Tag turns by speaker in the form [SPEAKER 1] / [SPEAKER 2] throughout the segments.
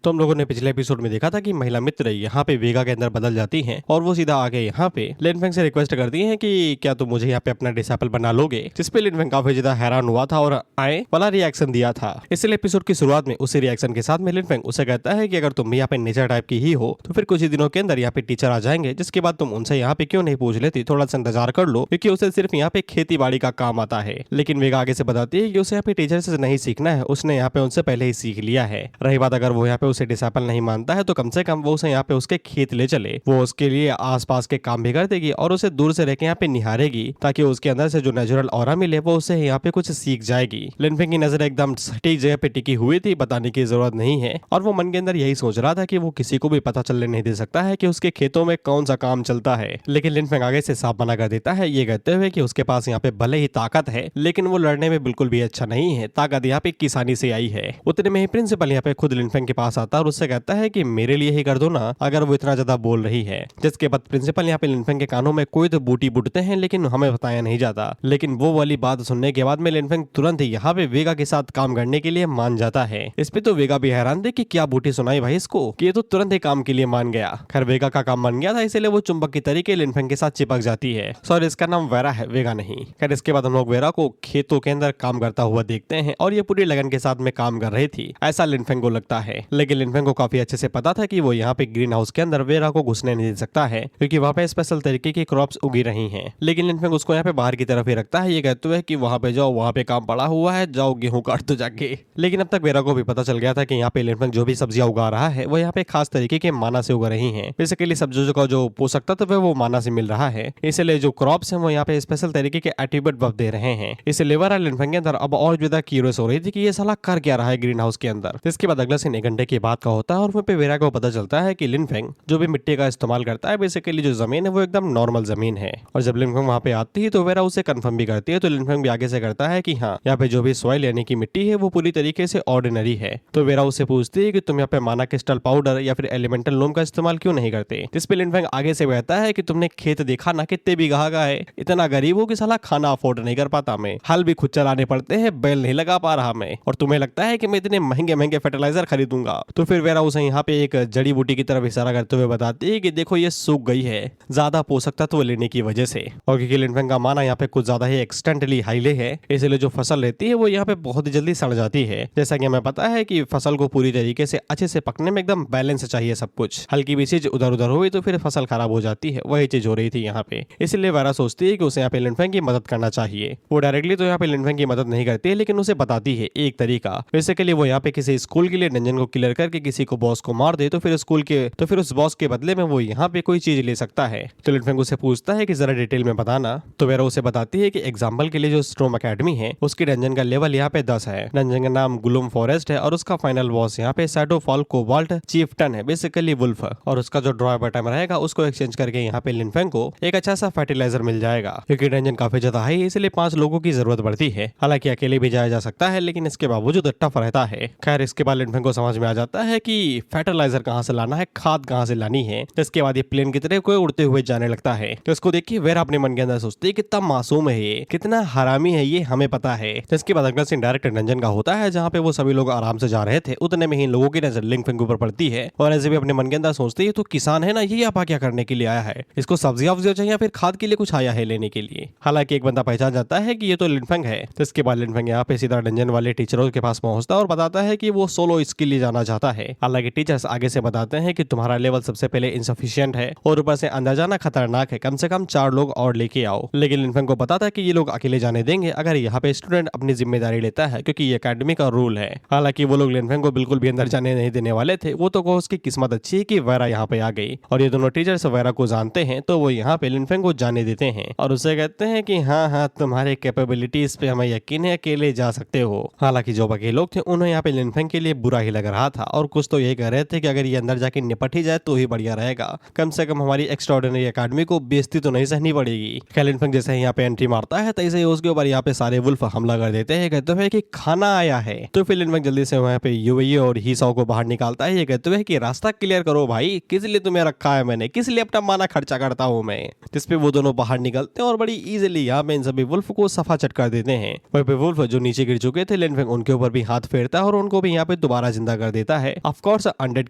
[SPEAKER 1] तो हम लोगों ने पिछले एपिसोड में देखा था कि महिला मित्र यहाँ पे वेगा के अंदर बदल जाती हैं और वो सीधा आके यहाँ पे लिनफेंग से रिक्वेस्ट करती हैं कि क्या तुम मुझे यहाँ पे अपना डिसाइपल बना लोगे, जिसपे लिनफेंग काफी ज्यादा हैरान हुआ था और आए वाला रिएक्शन दिया था। इसलिए एपिसोड की शुरुआत में उसी रिएक्शन के साथ में लिनफेंग उसे कहता है कि अगर तुम भी यहाँ पे नेचर टाइप की ही हो तो फिर कुछ ही दिनों के अंदर यहाँ पे टीचर आ जाएंगे, जिसके बाद तुम उनसे यहाँ पे क्यों नहीं पूछ लेती, थोड़ा सा इंतजार कर लो, क्योंकि उसे सिर्फ यहाँ पे खेती बाड़ी का काम आता है। लेकिन वेगा आगे से बताती है कि उसे यहाँ पे टीचर से नहीं सीखना है, उसने यहाँ पे उनसे पहले ही सीख लिया है। रही बात अगर वो यहाँ पे उसे डिसाइपल नहीं मानता है तो कम से कम वो उसे यहाँ पे उसके खेत ले चले, वो उसके लिए आसपास के काम भी कर देगी और उसे दूर से रहकर यहाँ पे निहारेगी ताकि उसके अंदर से जो नेचुरल ऑरा मिले वो उसे यहाँ पे कुछ सीख जाएगी। लिनफेंग की नजर एकदम सटीक जगह पे टिकी हुई थी, बताने की जरूरत नहीं है, और वो मन के अंदर यही सोच रहा था कि वो किसी को भी पता चलने नहीं दे सकता है कि उसके खेतों में कौन सा काम चलता है। लेकिन लिनफेंग आगे से साफ मना कर देता है, ये कहते हुए कि उसके पास यहाँ पे भले ही ताकत है लेकिन वो लड़ने में बिल्कुल भी अच्छा नहीं है, ताकत यहाँ पे किसानी से आई है। उतने में ही प्रिंसिपल यहाँ पे खुद लिनफेंग के पास आता है और उससे कहता है कि मेरे लिए ही कर दो ना, अगर वो इतना ज्यादा बोल रही है। जिसके बाद प्रिंसिपल यहाँ पे लिनफेंग के कानों में कोई तो बूटी बुटते हैं लेकिन हमें बताया नहीं जाता। लेकिन वो वाली बात सुनने के बाद में लिनफेंग तुरंत ही यहाँ पे वेगा के साथ काम करने के लिए मान जाता है। इस पे तो वेगा भी हैरान थे कि क्या बूटी सुनाई भाई इसको, कि ये तो तुरंत ही काम के लिए मान गया। खैर वेगा का काम बन गया था, इसलिए वो चुंबक की तरीके लिनफेंग के साथ चिपक जाती है। सॉरी, इसका नाम वेरा है, वेगा नहीं। खैर इसके बाद हम लोग वेरा को खेतों के अंदर काम करता हुआ देखते हैं और ये पूरी लगन के साथ में काम कर रही थी, ऐसा लिनफेंग को लगता है। लेकिन लिनफेंग को काफी अच्छे से पता था कि वो यहाँ पे ग्रीन हाउस के अंदर वेरा को घुसने नहीं दे सकता है, क्योंकि वहाँ पे स्पेशल तरीके की क्रॉप्स उगी रही हैं। लेकिन लिनफेंग उसको यहाँ पे बाहर की तरफ ही रखता है, ये कहते हुए कि वहाँ पे जाओ, वहाँ पे काम पड़ा हुआ है, जाओ गेहूं काट दो जाके। लेकिन अब तक वेरा को भी पता चल गया था कि यहाँ पे लिनफेंग जो भी सब्जियां उगा रहा है वो यहाँ पे खास तरीके के माना से उगा रही है। बेसिकली सब्जियों का जो पोषक तत्व है वो माना से मिल रहा है, इसलिए जो क्रॉप्स है वो यहाँ पे स्पेशल तरीके के एट्रीब्यूट बफ दे रहे हैं। इसलिए वेरा लिनफेंग के अंदर अब और ज्यादा क्यूरियस हो रही थी कि ये साला कर क्या रहा है ग्रीन हाउस के अंदर। इसके बाद अगला सीन 1 घंटे की बात का होता है और वहाँ पे वेरा को पता चलता है कि लिनफेंग जो भी मिट्टी का इस्तेमाल करता है, बेसिकली जो जमीन है वो एकदम नॉर्मल जमीन है। और जब लिनफेंग वहाँ पे आती है तो वेरा उसे कंफर्म भी करती है, तो लिनफेंग भी आगे से करता है कि हाँ, यहाँ पे जो भी सॉइल यानी कि मिट्टी है वो पूरी तरीके से ऑर्डिनरी है। तो वेरा उससे पूछती है कि तुम यहाँ पे माना क्रिस्टल पाउडर या फिर एलिमेंटल लोम का इस्तेमाल क्यों नहीं करते। जिस पे लिनफेंग आगे से कहता है कि तुमने खेत देखा ना कितने बीघा का है, इतना गरीब हो कि साला खाना अफोर्ड नहीं कर पाता मैं, हल भी खुद चलाने पड़ते हैं, बैल नहीं लगा पा रहा मैं, और तुम्हें लगता है कि मैं इतने महंगे महंगे फर्टिलाइजर खरीदूंगा। तो फिर वेरा उसे यहाँ पे एक जड़ी बूटी की तरफ इशारा करते हुए बताती है कि देखो ये सूख गई है ज्यादा पोषक तत्व लेने की वजह से, और क्योंकि लिनफेंग का माना यहाँ पे कुछ ज्यादा ही एक्सटेंटली हाईले है, इसलिए जो फसल रहती है वो यहाँ पे बहुत ही जल्दी सड़ जाती है। जैसा कि हमें पता है कि फसल को पूरी तरीके से अच्छे से पकने में एकदम बैलेंस चाहिए सब कुछ, हल्की भी चीज उधर उधर हुई तो फिर फसल खराब हो जाती है, वही चीज हो रही थी यहाँ पे। इसलिए वेरा सोचती है कि उसे यहाँ पे लिनफेंग की मदद करना चाहिए। वो डायरेक्टली तो यहाँ पे लिनफेंग की मदद नहीं करती है, लेकिन उसे बताती है एक तरीका। बेसिकली वो यहाँ पे किसी स्कूल के लिए डंजन को क्लियर करके किसी को बॉस को मार दे तो फिर उस बॉस के बदले में वो यहाँ पे कोई चीज ले सकता है। तो लिनफेंग उसे पूछता है कि जरा डिटेल में बताना। तो वेरा उसे बताती है कि एग्जाम्पल के लिए जो स्ट्रोम अकेडमी है उसकी डंजन का लेवल यहाँ पे 10 है, डंजन का नाम गुलुम फॉरेस्ट है और उसका फाइनल बॉस यहाँ पे शैडोफॉल कोबाल्ट चीफटन है, बेसिकली वुल्फ, और उसका जो ड्रॉ बटन रहेगा उसको एक्सचेंज करके यहाँ पे लिनफेंग को एक अच्छा सा फर्टिलाइजर मिल जाएगा। क्योंकि डंजन काफी ज्यादा हाई है इसलिए 5 लोगों की जरूरत पड़ती है, हालांकि अकेले भी जाया जा सकता है लेकिन इसके बावजूद टफ रहता है। खैर इसके बाद लिनफेंग को समझ में आ जाता है कि फर्टिलाइजर कहाँ से लाना है, खाद कहाँ से लानी है। इसके बाद ये प्लेन की तरह कोई उड़ते हुए जाने लगता है, तो इसको देख के वेरा अपने मन के अंदर सोचती है कितना मासूम है ये, कितना हरामी है ये, हमें पता है। इसके बाद अगला सीन डायरेक्ट डंजन का होता है जहाँ पे वो सभी लोग आराम से जा रहे थे, उतने में ही लोगों की नजर लिनफेंग के ऊपर पड़ती है और ऐसे भी अपने मन के अंदर सोचती है तो किसान है ना, ये यहाँ क्या करने के लिए आया है, इसको सब्जियां वब्जियां चाहिए या फिर खाद के लिए कुछ आया है लेने के लिए। हालांकि एक बंदा पहचान जाता है कि ये तो लिनफेंग है। तो इसके बाद लिनफेंग यहाँ पे सीधा डंजन वाले टीचरों के पास पहुंचता है और बताता है कि वो सोलो इसके लिए जाना चाहता है। हालांकि टीचर्स आगे से बताते हैं कि तुम्हारा लेवल सबसे पहले इनसफिशिएंट है और ऊपर से अंदर जाना खतरनाक है, कम से कम 4 लोग और लेके आओ। लेकिन लिनफेंग को पता था कि ये लोग अकेले जाने देंगे अगर यहाँ पे स्टूडेंट अपनी जिम्मेदारी लेता है, क्योंकि ये एकेडमी का रूल है। हालांकि वो लोग लिनफेंग को बिल्कुल भी अंदर जाने नहीं देने वाले थे, वो तो को उसकी किस्मत अच्छी है कि वेरा यहाँ पे आ गई और ये दोनों टीचर्स वेरा को जानते हैं, तो वो यहाँ पे लिनफेंग को जाने देते हैं और उसे कहते हैं कि हाँ हाँ तुम्हारे कैपेबिलिटीज पे हमें यकीन है, अकेले जा सकते हो। हालांकि जो बाकी लोग थे उन्हें यहाँ पे लिनफेंग के लिए बुरा ही लग रहा था और कुछ तो यही कह रहे थे कि अगर ये अंदर जाके निपट ही जाए तो ही बढ़िया रहेगा, कम से कम हमारी एक्स्ट्राऑर्डिनरी एकेडमी को बेइज्जती तो नहीं सहनी पड़ेगी। खैर लिनफेंग जैसे ही यहाँ पे एंट्री मारता है तैसे ही उसके ऊपर यहाँ पे सारे वुल्फ हमला कर देते हैं, कहते हुए कि खाना आया है। तो फिर लिनफेंग जल्दी से वहाँ पे यूएई और हीसाओ को बाहर निकालता है, ये कहते हुए कि रास्ता क्लियर करो भाई, किस लिए तुम्हें रखा है मैंने, किस लिए अपना माना खर्चा करता हूँ मैं। जिसपे वो दोनों बाहर निकलते हैं और बड़ी इजीली यहाँ पे इन सभी वुल्फ को सफा चट कर देते हैं। वहीं पे वुल्फ जो नीचे गिर चुके थे लिनफेंग उनके ऊपर भी हाथ फेरता है और उनको भी यहाँ पे दोबारा जिंदा कर देता देता है, ऑफ कोर्स अनडेड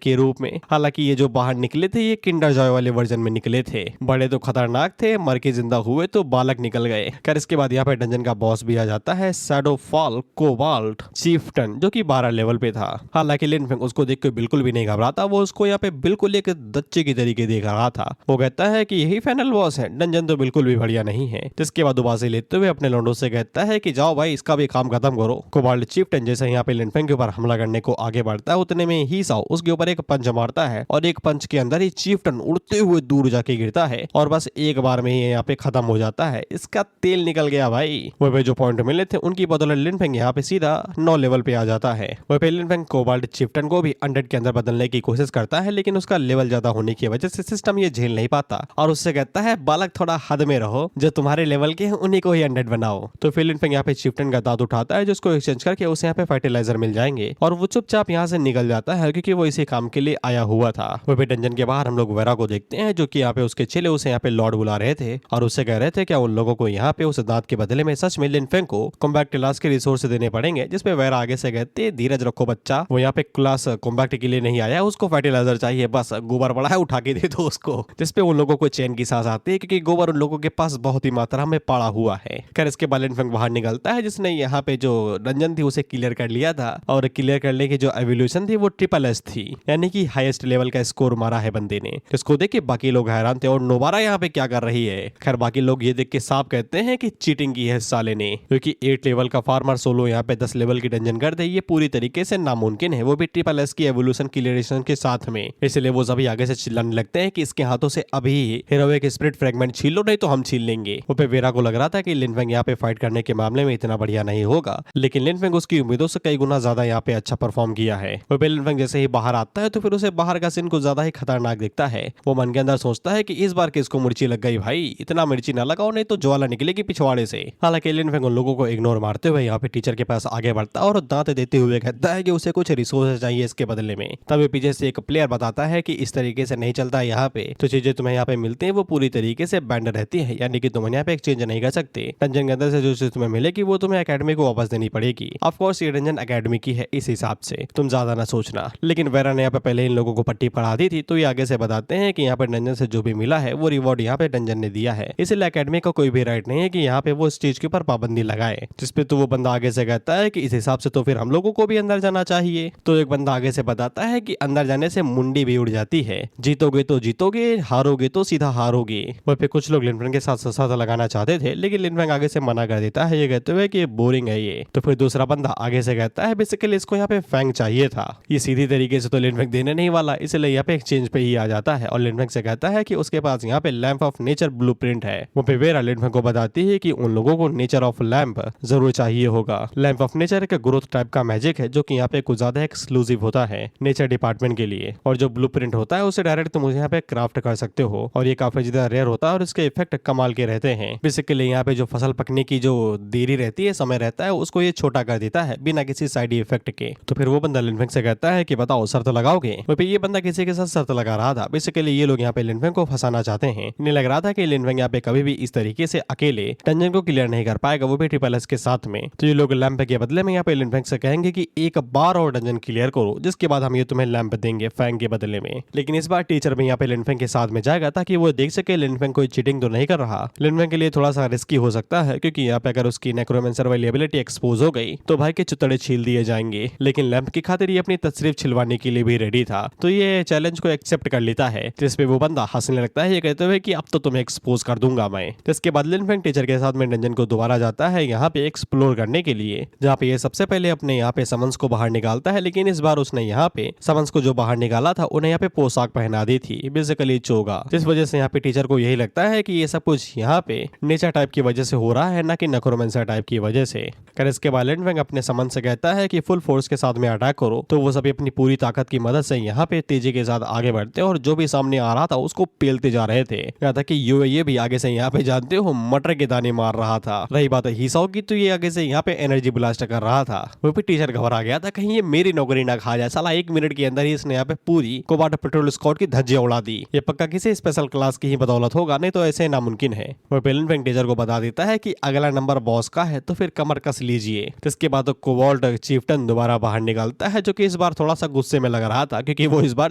[SPEAKER 1] के रूप में। हालांकि ये जो बाहर निकले थे ये किंडर जॉय वाले वर्जन में निकले थे। बड़े तो खतरनाक थे, मर के जिंदा हुए तो बालक निकल गए। खैर इसके बाद यहाँ पे डंजन का बॉस भी आ जाता है, शैडोफॉल कोबाल्ट चीफ्टन, जो कि 12 लेवल पे था। हालांकि लिन फेंग उसको देख के बिल्कुल भी नहीं घबराता, वो उसको यहाँ पे बिल्कुल एक बच्चे की तरीके देख रहा था। वो कहता है कि यही फाइनल बॉस है, डंजन तो बिल्कुल भी बढ़िया नहीं है। जिसके बाद उबासी लेते हुए अपने लौंडों से कहता है कि जाओ भाई इसका भी काम खत्म करो। कोबाल्ट चीफ्टन जैसे यहाँ पे लिन फेंग के ऊपर हमला करने को आगे बढ़ता है, उतने में ही साओ उसके ऊपर एक पंच मारता है और एक पंच के अंदर ही चीफ्टन उड़ते हुए दूर जाके गिरता है और बस एक बार में ही यहाँ पे खत्म हो जाता है। इसका तेल निकल गया भाई। वह पे जो पॉइंट मिले थे उनकी बदौलत लिन फेंग यहाँ पे सीधा 9 लेवल पे आ जाता है। वह पे लिन फेंग कोबाल्ट चीफ्टन को भी 100 के अंदर बदलने की कोशिश करता है, लेकिन उसका लेवल ज्यादा होने की वजह से सिस्टम ये झेल नहीं पाता और उससे कहता है बालक थोड़ा हद में रहो, जो तुम्हारे लेवल के हैं उन्हीं को ही 100 बनाओ। तो फिर लिन फेंग यहाँ पे चीफ्टन का दांत उठाता है, जिसको एक्सचेंज करके उसे यहाँ पे फर्टिलाइजर मिल जाएंगे और वो चुपचाप यहाँ से निकल जाता है, क्योंकि वो इसी काम के लिए आया हुआ था। वह पे डंजन के बाहर हम लोग वेरा को देखते हैं, जो कि यहाँ पे उसके चेले उसे यहाँ पे लॉर्ड बुला रहे थे और उससे कह रहे थे क्या उन लोगों को यहाँ पे उस दांत के बदले में सच में लिन फेंग को कॉम्बैक्ट क्लास के रिसोर्स देने पड़ेंगे। जिसपे वेरा आगे से कहते धीरज रखो बच्चा, वो यहाँ पे क्लास कॉम्बैक्ट के लिए नहीं आया, उसको फर्टिलाइजर चाहिए, बस गोबर पड़ा है उठा के दे दो उसको। जिसपे उन लोगों को चैन की सांस आती है, क्योंकि गोबर उन लोगों के पास बहुत ही मात्रा में पड़ा हुआ है। खैर इसके बाद लिन फेंग बाहर निकलता है, जिसने यहाँ पे जो डंजन थी उसे क्लियर कर लिया था और क्लियर करने की जो एवोल्यूशन थी वो SSS थी, यानी कि हाईएस्ट लेवल का स्कोर मारा है बंदे ने। इसको देख के बाकी लोग हैरान थे और नोबारा यहाँ पे क्या कर रही है। खैर बाकी लोग ये देख के साफ कहते हैं कि चीटिंग की है साले ने, क्योंकि 8 लेवल का फार्मर सोलो यहाँ पे 10 लेवल की डंजन कर दे, ये पूरी तरीके से नामुमकिन है, वो भी SSS की एवोल्यूशन क्लियरेशन के साथ में। इसलिए वो सभी आगे से चिल्लाने लगते हैं कि इसके हाथों से अभी हीरोइक स्पिरिट फ्रेगमेंट छीन लो, नहीं तो हम छीन लेंगे। वो पे वेरा को लग रहा था कि लिन फेंग यहाँ पे फाइट करने के मामले में इतना बढ़िया नहीं होगा, लेकिन लिन फेंग उसकी उम्मीदों से कई गुना ज्यादा यहाँ पे अच्छा परफॉर्म किया है। वो पे लिन फेंग जैसे ही बाहर आता है तो फिर उसे बाहर का सीन कुछ ज्यादा ही खतरनाक दिखता है। वो मन के अंदर सोचता है कि इस बार किसको मिर्ची लग गई भाई, इतना मिर्ची ना लगाओ नहीं तो ज्वाला निकलेगी पिछवाड़े से। हालांकि लिन फेंग उन लोगों को इग्नोर मारते हुए यहाँ पे टीचर के पास आगे बढ़ता है और दांत देते हुए कहता है कि उसे कुछ रिसोर्स चाहिए इसके बदले में। तभी पीछे से एक प्लेयर बताता है कि इस तरीके से नहीं चलता यहाँ पे, तो चीजें तुम्हें यहाँ पे मिलती है वो पूरी तरीके से बैंड रहती है, यानी कि तुम यहाँ पे एक्सचेंज नहीं कर सकते। डंजन के अंदर से जो चीज तुम्हें मिलेगी वो तुम्हें अकेडमी को वापस देनी पड़ेगी। ऑफ कोर्स ये डंजन अकेडमी की है, इस हिसाब से तुम ज्यादा ना सोचना। लेकिन वेरा ने यहाँ पे पहले इन लोगों को पट्टी पढ़ा दी थी, तो ये आगे से बताते हैं कि यहाँ पे डंजन से जो भी मिला है वो रिवॉर्ड यहाँ पे डंजन ने दिया है, इसलिए अकेडमी का कोई भी राइट नहीं है कि यहाँ पे वो इस चीज के ऊपर पाबंदी लगाए। जिसपे तो वो बंदा आगे से कहता है कि इस हिसाब से तो फिर हम लोगों को भी अंदर जाना चाहिए। तो एक बंदा आगे से बताता है कि अंदर जाने से मुंडी भी उड़ जाती है, जीतोगे तो जीतोगे, हारोगे तो सीधा हारोगे। वह पे कुछ लोग लिन फेंग के साथ साथ लगाना चाहते थे, लेकिन लिन फेंग आगे से मना कर देता है, ये कहते हुए कि बोरिंग है ये। तो फिर दूसरा बंदा आगे से कहता है बेसिकली इसको यहाँ पे फैंग चाहिए था, ये सीधी तरीके से तो लिन फेंग देने नहीं वाला, इसलिए यहाँ पे एक्सचेंज पे ही आ जाता है और लिन फेंग से कहता है कि उसके पास यहाँ पे लैंप ऑफ नेचर ब्लूप्रिंट है। वो पे वेरा लिन फेंग को बताती है कि उन लोगों को नेचर ऑफ लैंप जरूर चाहिए होगा। लैंप ऑफ नेचर एक ग्रोथ टाइप का मैजिक है, जो कि यहाँ पे कुछ ज्यादा एक्सक्लूसिव होता है नेचर डिपार्टमेंट के लिए, और जो ब्लूप्रिंट होता है उसे डायरेक्ट तुम यहाँ पे क्राफ्ट कर सकते हो और ये काफी ज्यादा रेयर होता है और इसके इफेक्ट कमाल के रहते हैं। बेसिकली यहाँ पे जो फसल पकने की जो देरी रहती है, समय रहता है, उसको ये छोटा कर देता है बिना किसी साइड इफेक्ट के। तो फिर वो बंदा लिन फेंग से कहता है कि बताओ शर्त लगाओगे। वहीं पे ये बंदा किसी के साथ शर्त लगा रहा था। बेसिकली ये लोग यहाँ पे लिन फेंग को फंसाना चाहते हैं। इन्हें लग रहा था कि लिन फेंग यहाँ पे कभी भी इस तरीके से अकेले डंजन को क्लियर नहीं कर पाएगा, वो भी SSS के साथ में। तो ये लोग लैंप के बदले में यहाँ पे लिन फेंग से कहेंगे कि एक बार और डंजन क्लियर करो, जिसके बाद हम ये तुम्हें लैंप देंगे फैंग के बदले में। लेकिन इस बार टीचर भी यहाँ पे लिन फेंग के साथ में जाएगा ताकि वो देख सके लिन फेंग कोई चीटिंग तो नहीं कर रहा। लिन फेंग के लिए थोड़ा सा रिस्की हो सकता है, क्योंकि यहाँ पे अगर उसकी नेक्रोमेंसर वाली एबिलिटी एक्सपोज हो गई तो भाई के चुतड़े छील दिए जाएंगे। लेकिन लैंप की खातिर ये अपनी तशरीफ छिलवाने के लिए भी रेडी था, तो ये चैलेंज को एक्सेप्ट कर लेता है। जिसपे वो बंदा हंसने लगता है, ये कहते हुए कि अब तो तुम्हें एक्सपोज कर दूंगा मैं। जिसके बाद लिन फेंग टीचर के साथ में डंजन को दोबारा जाता है यहाँ पे एक्सप्लोर करने के लिए, जहाँ पे ये सबसे पहले अपने यहाँ पे समन्स को बाहर निकालता है। लेकिन इस बार उसने यहाँ पे समन्स को जो बाहर निकाला था उन्हें यहाँ पे पोशाक पहना दी थी, बेसिकली चोगा। जिस वजह से यहाँ पे टीचर को यही लगता है कि ये सब कुछ यहाँ पे नेचर टाइप की वजह से हो रहा है, ना कि नेक्रोमेंसर टाइप की वजह से। कर इसके बाद लिन फेंग अपने समन से कहता है कि फुल फोर्स के साथ में अटैक करो। तो वो सभी अपनी पूरी ताकत की मदद से यहाँ पे तेजी के साथ आगे बढ़ते और जो भी सामने आ रहा था उसको पेलते जा रहे थे। यहाँ तक कि ये भी आगे से यहाँ पे जानते हो मटर के दाने मार रहा था। रही बात हिसाओ की, तो ये आगे से यहाँ पे एनर्जी ब्लास्ट कर रहा था। वो भी टीचर घबरा गया था कहीं ये मेरी नौकरी ना खा जाए, साला 1 मिनट के अंदर ही इसने यहाँ पे पूरी कोबाल्ट पेट्रोल स्क्वाड की धज्जियां उड़ा दी। ये पक्का किसी स्पेशल क्लास की ही बदौलत होगा, नहीं तो ऐसे नामुमकिन है। वो लिन फेंग टीचर को बता देता है कि अगला नंबर बॉस का है, तो फिर कमर कस लीजिए। इसके बाद कोबाल्ट चीफ्टन दोबारा बाहर निकलता है, जो कि इस बार थोड़ा सा गुस्से में लग रहा था, क्योंकि वो इस बार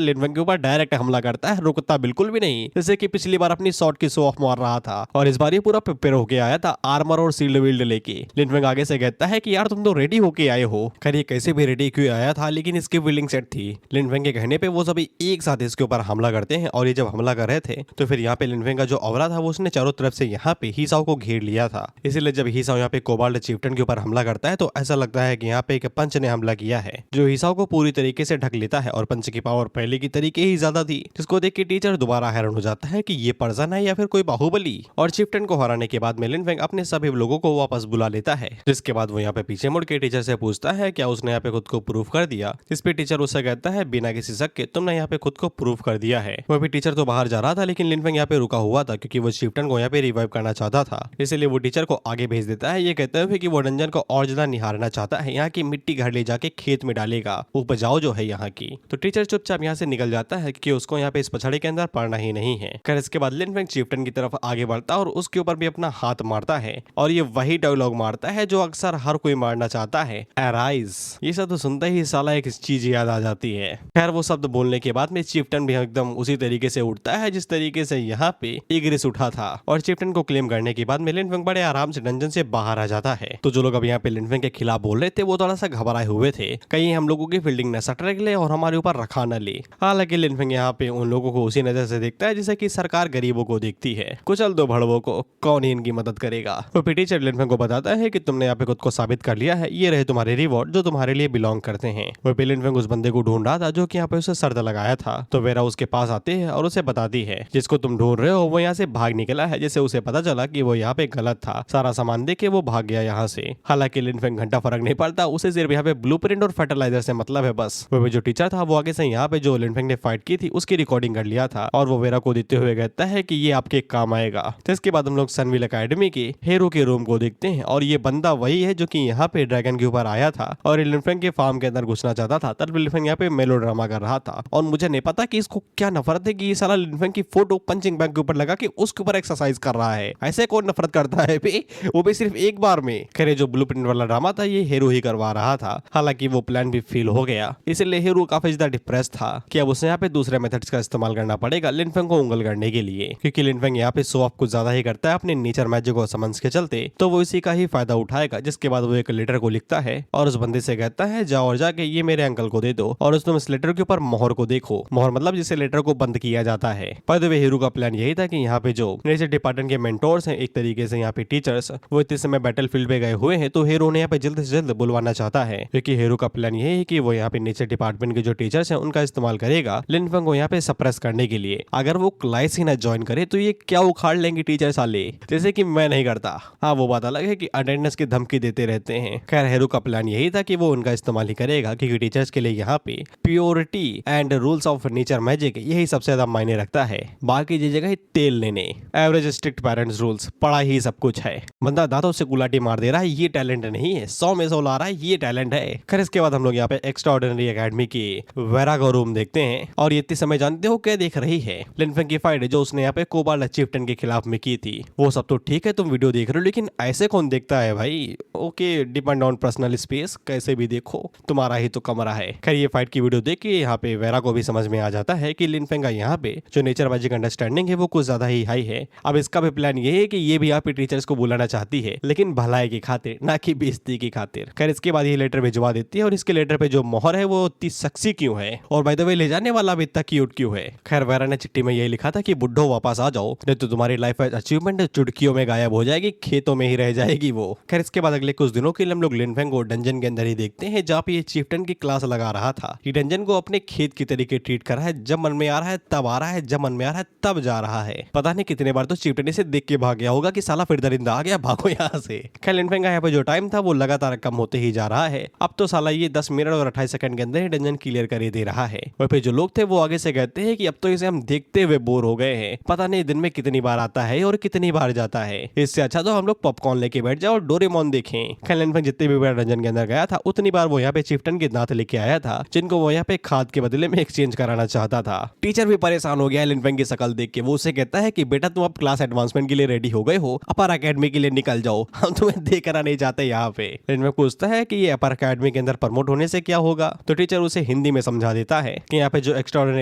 [SPEAKER 1] लिन फेंग के ऊपर डायरेक्ट हमला करता है, रुकता बिल्कुल भी नहीं, जैसे कि पिछली बार अपनी शॉट की शो ऑफ मार रहा था। और इस बार ये पूरा प्रिपेयर होके आया था, आर्मर और शील्ड वील्ड लेके। लिन फेंग आगे से कहता है कि यार तुम तो रेडी होके आए हो। खैर ये कैसे भी रेडी क्यों आया था, लेकिन इसकी फील्डिंग सेट थी। लिन फेंग के कहने पे वो सभी एक साथ इसके ऊपर हमला करते हैं, और ये जब हमला कर रहे थे तो फिर यहाँ पे लिन फेंग का जो ऑरा था वो उसने चारों तरफ से यहाँ पे हीसाओ को घेर लिया था। इसीलिए जब हीसाओ यहाँ पे कोबाल्ट चीफ्टन के ऊपर हमला करता है तो ऐसा लगता है कि यहाँ पे एक पंच ने हमला किया है, जो हीसाओ को पूरी तरीके से ढक लेता है। और पंच की पावर पहले की तरीके ही ज्यादा थी, जिसको देख के टीचर दोबारा हैरान हो जाता है कि ये पर्सन है या फिर कोई बाहुबली। और चीफ्टन को हराने के बाद में लिन फेंग अपने सभी लोगों को वापस बुला लेता है, जिसके बाद वो यहाँ पे पीछे मुड़ के टीचर से पूछता है क्या उसने यहाँ पे खुद को प्रूफ कर दिया। जिस पे टीचर उससे कहता है बिना किसी शक के तुमने यहाँ पे खुद को प्रूफ कर दिया है। वो भी टीचर तो बाहर जा रहा था, लेकिन लिन फेंग यहाँ पे रुका हुआ था, क्योंकि वो चीफ्टन को यहाँ पे रिवाइव करना चाहता था। इसलिए वो टीचर को आगे भेज देता है, ये कहते हुए कि वो डंजन को और ज्यादा निहारना चाहता है, यहाँ की मिट्टी घर ले जाके खेत में डालेगा, उपजाऊ जो है यहाँ की। तो टीचर चुपचाप यहाँ से निकल जाता है, कि उसको यहाँ पे इस पछाड़ी के अंदर पड़ना ही नहीं है। खैर इसके बाद लिन फेंग चीफ्टन की तरफ आगे बढ़ता है और उसके ऊपर भी अपना हाथ मारता है, और ये वही डायलॉग मारता है जो अक्सर हर कोई मारना चाहता है, अराइज। ये शब्द सुनते ही साला एक चीज याद आ जाती है। खैर वो शब्द बोलने के बाद में चीफ्टन भी एकदम उसी तरीके से उठता है जिस तरीके से यहाँ पे इग्रिस उठा था। और चीफ्टन को क्लेम करने के बाद में लिन फेंग बड़े आराम से डंजन से बाहर आ जाता है। तो जो लोग अब यहाँ पे लिन फेंग के खिलाफ बोल रहे थे वो थोड़ा सा घबराए हुए थे, कहीं हम लोगों की फील्डिंग न सटक ले और हमारे ऊपर रखा न ले। हालांकि लिन फेंग यहाँ पे उन लोगों को उसी नजर से देखता है जैसे कि सरकार गरीबों को देखती है, कुचल दो भड़वों को, कौन ही इनकी मदद करेगा। तो टीचर लिन फेंग को बताता है कि तुमने यहाँ पे खुद को साबित कर लिया है, ये रहे तुम्हारे रिवॉर्ड जो तुम्हारे लिए बिलोंग करते हैं। वो लिन फेंग उस बंदे को ढूंढ रहा था जो कि यहाँ पे उसे शर्त लगाया था। तो वेरा उसके पास आती है और उसे बताती है जिसको तुम ढूंढ रहे हो वो यहाँ से भाग निकला है, जिससे उसे पता चला कि वो यहाँ पे गलत था। सारा सामान दे के वो भाग गया यहाँ से। हालांकि लिन फेंग घंटा फर्क नहीं पड़ता, उसे सिर्फ यहाँ पे ब्लूप्रिंट और फर्टिलाइजर से मतलब है बस। वो जो टीचर था वो आगे से यहाँ पे जो लिन फेंग ने फाइट की थी उसकी रिकॉर्डिंग कर लिया था, और वो वेरा को देते हुए कहता है कि ये आपके काम आएगा। तो इसके बाद हम लोग सनविल एकेडमी के हीरो के रूम को देखते हैं, और ये बंदा वही है जो कि यहाँ पे ड्रैगन के ऊपर आया था और लिन फेंग के फार्म के अंदर घुसना चाहता था। तब लिन फेंग यहाँ पे मेलोड्रामा कर रहा था, और मुझे नहीं पता कि इसको क्या नफरत है कि ये साला लिन फेंग की फोटो पंचिंग बैग के ऊपर लगा के उसके ऊपर एक्सरसाइज कर रहा है। ऐसे कौन नफरत करता है बे? वो भी सिर्फ एक बार में। खैर जो ब्लूप्रिंट वाला ड्रामा था ये हीरो ही करवा रहा था। हालांकि वो प्लान भी फेल हो गया, इसलिए हीरो काफी ज्यादा डिप्रेस था कि अब उसे यहाँ पे दूसरे मेथड्स का इस्तेमाल करना पड़ेगा लिन फेंग को उंगल करने के लिए, क्योंकि लिन फेंग यहाँ पे शो ऑफ कुछ ज्यादा ही करता है अपने नेचर मैजिक को समझ के चलते, तो वो इसी का ही फायदा उठाएगा। जिसके बाद वो एक लेटर को लिखता है और उस बंदे से कहता है जाओ और जाके ये मेरे अंकल को दे दो, और उस तुम इस लेटर के ऊपर मोहर को देखो। मोहर मतलब जिससे लेटर को बंद किया जाता है। बाय द वे हीरो का प्लान यही था कि यहाँ पे जो नेचर डिपार्टमेंट के मेंटोर्स हैं, एक तरीके से यहाँ पे टीचर्स, वो इतने समय बैटल फील्ड पे गए हुए हैं, तो हीरो ने यहाँ पे जल्द से जल्द बुलवाना चाहता है, क्योंकि हीरो का प्लान यही है कि वो यहाँ पे नेचर डिपार्टमेंट के जो टीचर्स हैं उनका इस्तेमाल करेगा लिन फेंग को यहाँ पे सप्रेस करने के लिए। अगर वो क्लाइस ही ना ज्वाइन करे तो ये क्या उखाड़ लेंगे टीचर साले, जैसे कि मैं नहीं करता। हाँ वो बात अलग है कि अटेंडेंस की धमकी देते रहते हैं। खैर हीरो का प्लान यही था कि वो उनका इस्तेमाल ही करेगा, क्योंकि टीचर्स के लिए यहाँ पे purity and rules of nature magic यही सबसे ज्यादा मायने रखता है। बाकी की जगह तेल लेने, एवरेज स्ट्रिक्ट पेरेंट्स रूल्स, पढ़ा ही सब कुछ है। बंदा दांतों से गुलाटी मार दे रहा है, ये टैलेंट नहीं है। 100 में 100 ला रहा है, ये टैलेंट है। खैर इसके बाद हम लोग यहाँ पे एक्स्ट्राऑर्डिनरी एकेडमी की वेरा का रूम देखते हैं, और ये इतने समय जानते हो क्या देख रही है? लिन फेंग की फाइट जो उसने यहाँ पे कोबाल्ट चीफ्टन के खिलाफ में की थी। वो सब तो ठीक है, तुम वीडियो देख रहे हो, लेकिन ऐसे कौन देखता है भाई? Okay, depend on personal space, कैसे भी देखो, तुम्हारा ही तो कमरा है। खैर ये फाइट की वीडियो देख के यहाँ पे वेरा को भी समझ में आ जाता है कि लिन फेंग का यहाँ पे जो नेचर मैजिक अंडरस्टैंडिंग है वो कुछ ज्यादा ही हाई है। अब इसका भी प्लान ये है कि ये भी यहाँ पे टीचर्स को बुलाना चाहती है, लेकिन भलाई की खातिर, ना कि बेइज्जती की खातिर। खैर इसके बाद ये लेटर भिजवा देती है, और इसके लेटर पे जो मोहर है वो इतनी सेक्सी क्यों है, और बाय द वे ले जाने वाला भी इतना क्यूट क्यों है? खैर वेरा ने चिट्ठी में यही लिखा था कि बुड्ढो वापस आ जाओ, नहीं तो तुम्हारी लाइफ अचीवमेंट चुटकियों में गायब हो जाएगी, खेतों में ही रह जाएगी वो। खैर इसके बाद अगले कुछ दिनों के लिए हम लोग लिन फेंग को डंजन के अंदर ही देखते हैं, जहाँ पे ये चीफ्टन की क्लास लगा रहा था। ये डंजन को अपने खेत की तरीके ट्रीट कर रहा है, जब मन में आ रहा है तब आ रहा है, जब मन में आ रहा है तब जा रहा है। पता नहीं कितने बार तो चीफ्टन से देख के भाग गया होगा कि साला फिर दरिंदा आ गया, भागो यहाँ से। खैर लिन फेंग का यहाँ पे जो टाइम था वो लगातार कम होते ही जा रहा है। अब तो साला ये 10 मिनट और 28 सेकंड के अंदर ही डंजन क्लियर कर ही दे रहा है। वहीं पे जो लोग थे वो आगे से कहते हैं कि अब तो इसे हम देखते हुए बोर हो गए हैं, पता नहीं दिन में कितनी बार आता है और कितनी बार जाता है। इससे अच्छा तो हम लोग पॉपकॉर्न लेके बैठ जाओ और डोरेमोन देखें। खैर लिन फेंग जितनी भी बार डंजन के अंदर गया था उतनी बार वो यहाँ पे चीफ्टन के दांत लेके आया था, जिनको वो यहाँ पे खाद के बदले में एक्सचेंज कराना चाहता था। टीचर भी परेशान हो गया है लिन फेंग की शक्ल देख के। वो उसे कहता है कि बेटा तुम अब क्लास एडवांसमेंट के लिए रेडी हो गए हो, अपर अकेडमी के लिए निकल जाओ, हम तुम्हें देख कर नहीं चाहते यहाँ पे। लिन फेंग पूछता है कि ये अपर अकेडमी के अंदर प्रमोट होने से क्या होगा। तो टीचर उसे हिंदी में समझा देता है कि यहाँ पे जो एक्स्ट्राऑर्डिनरी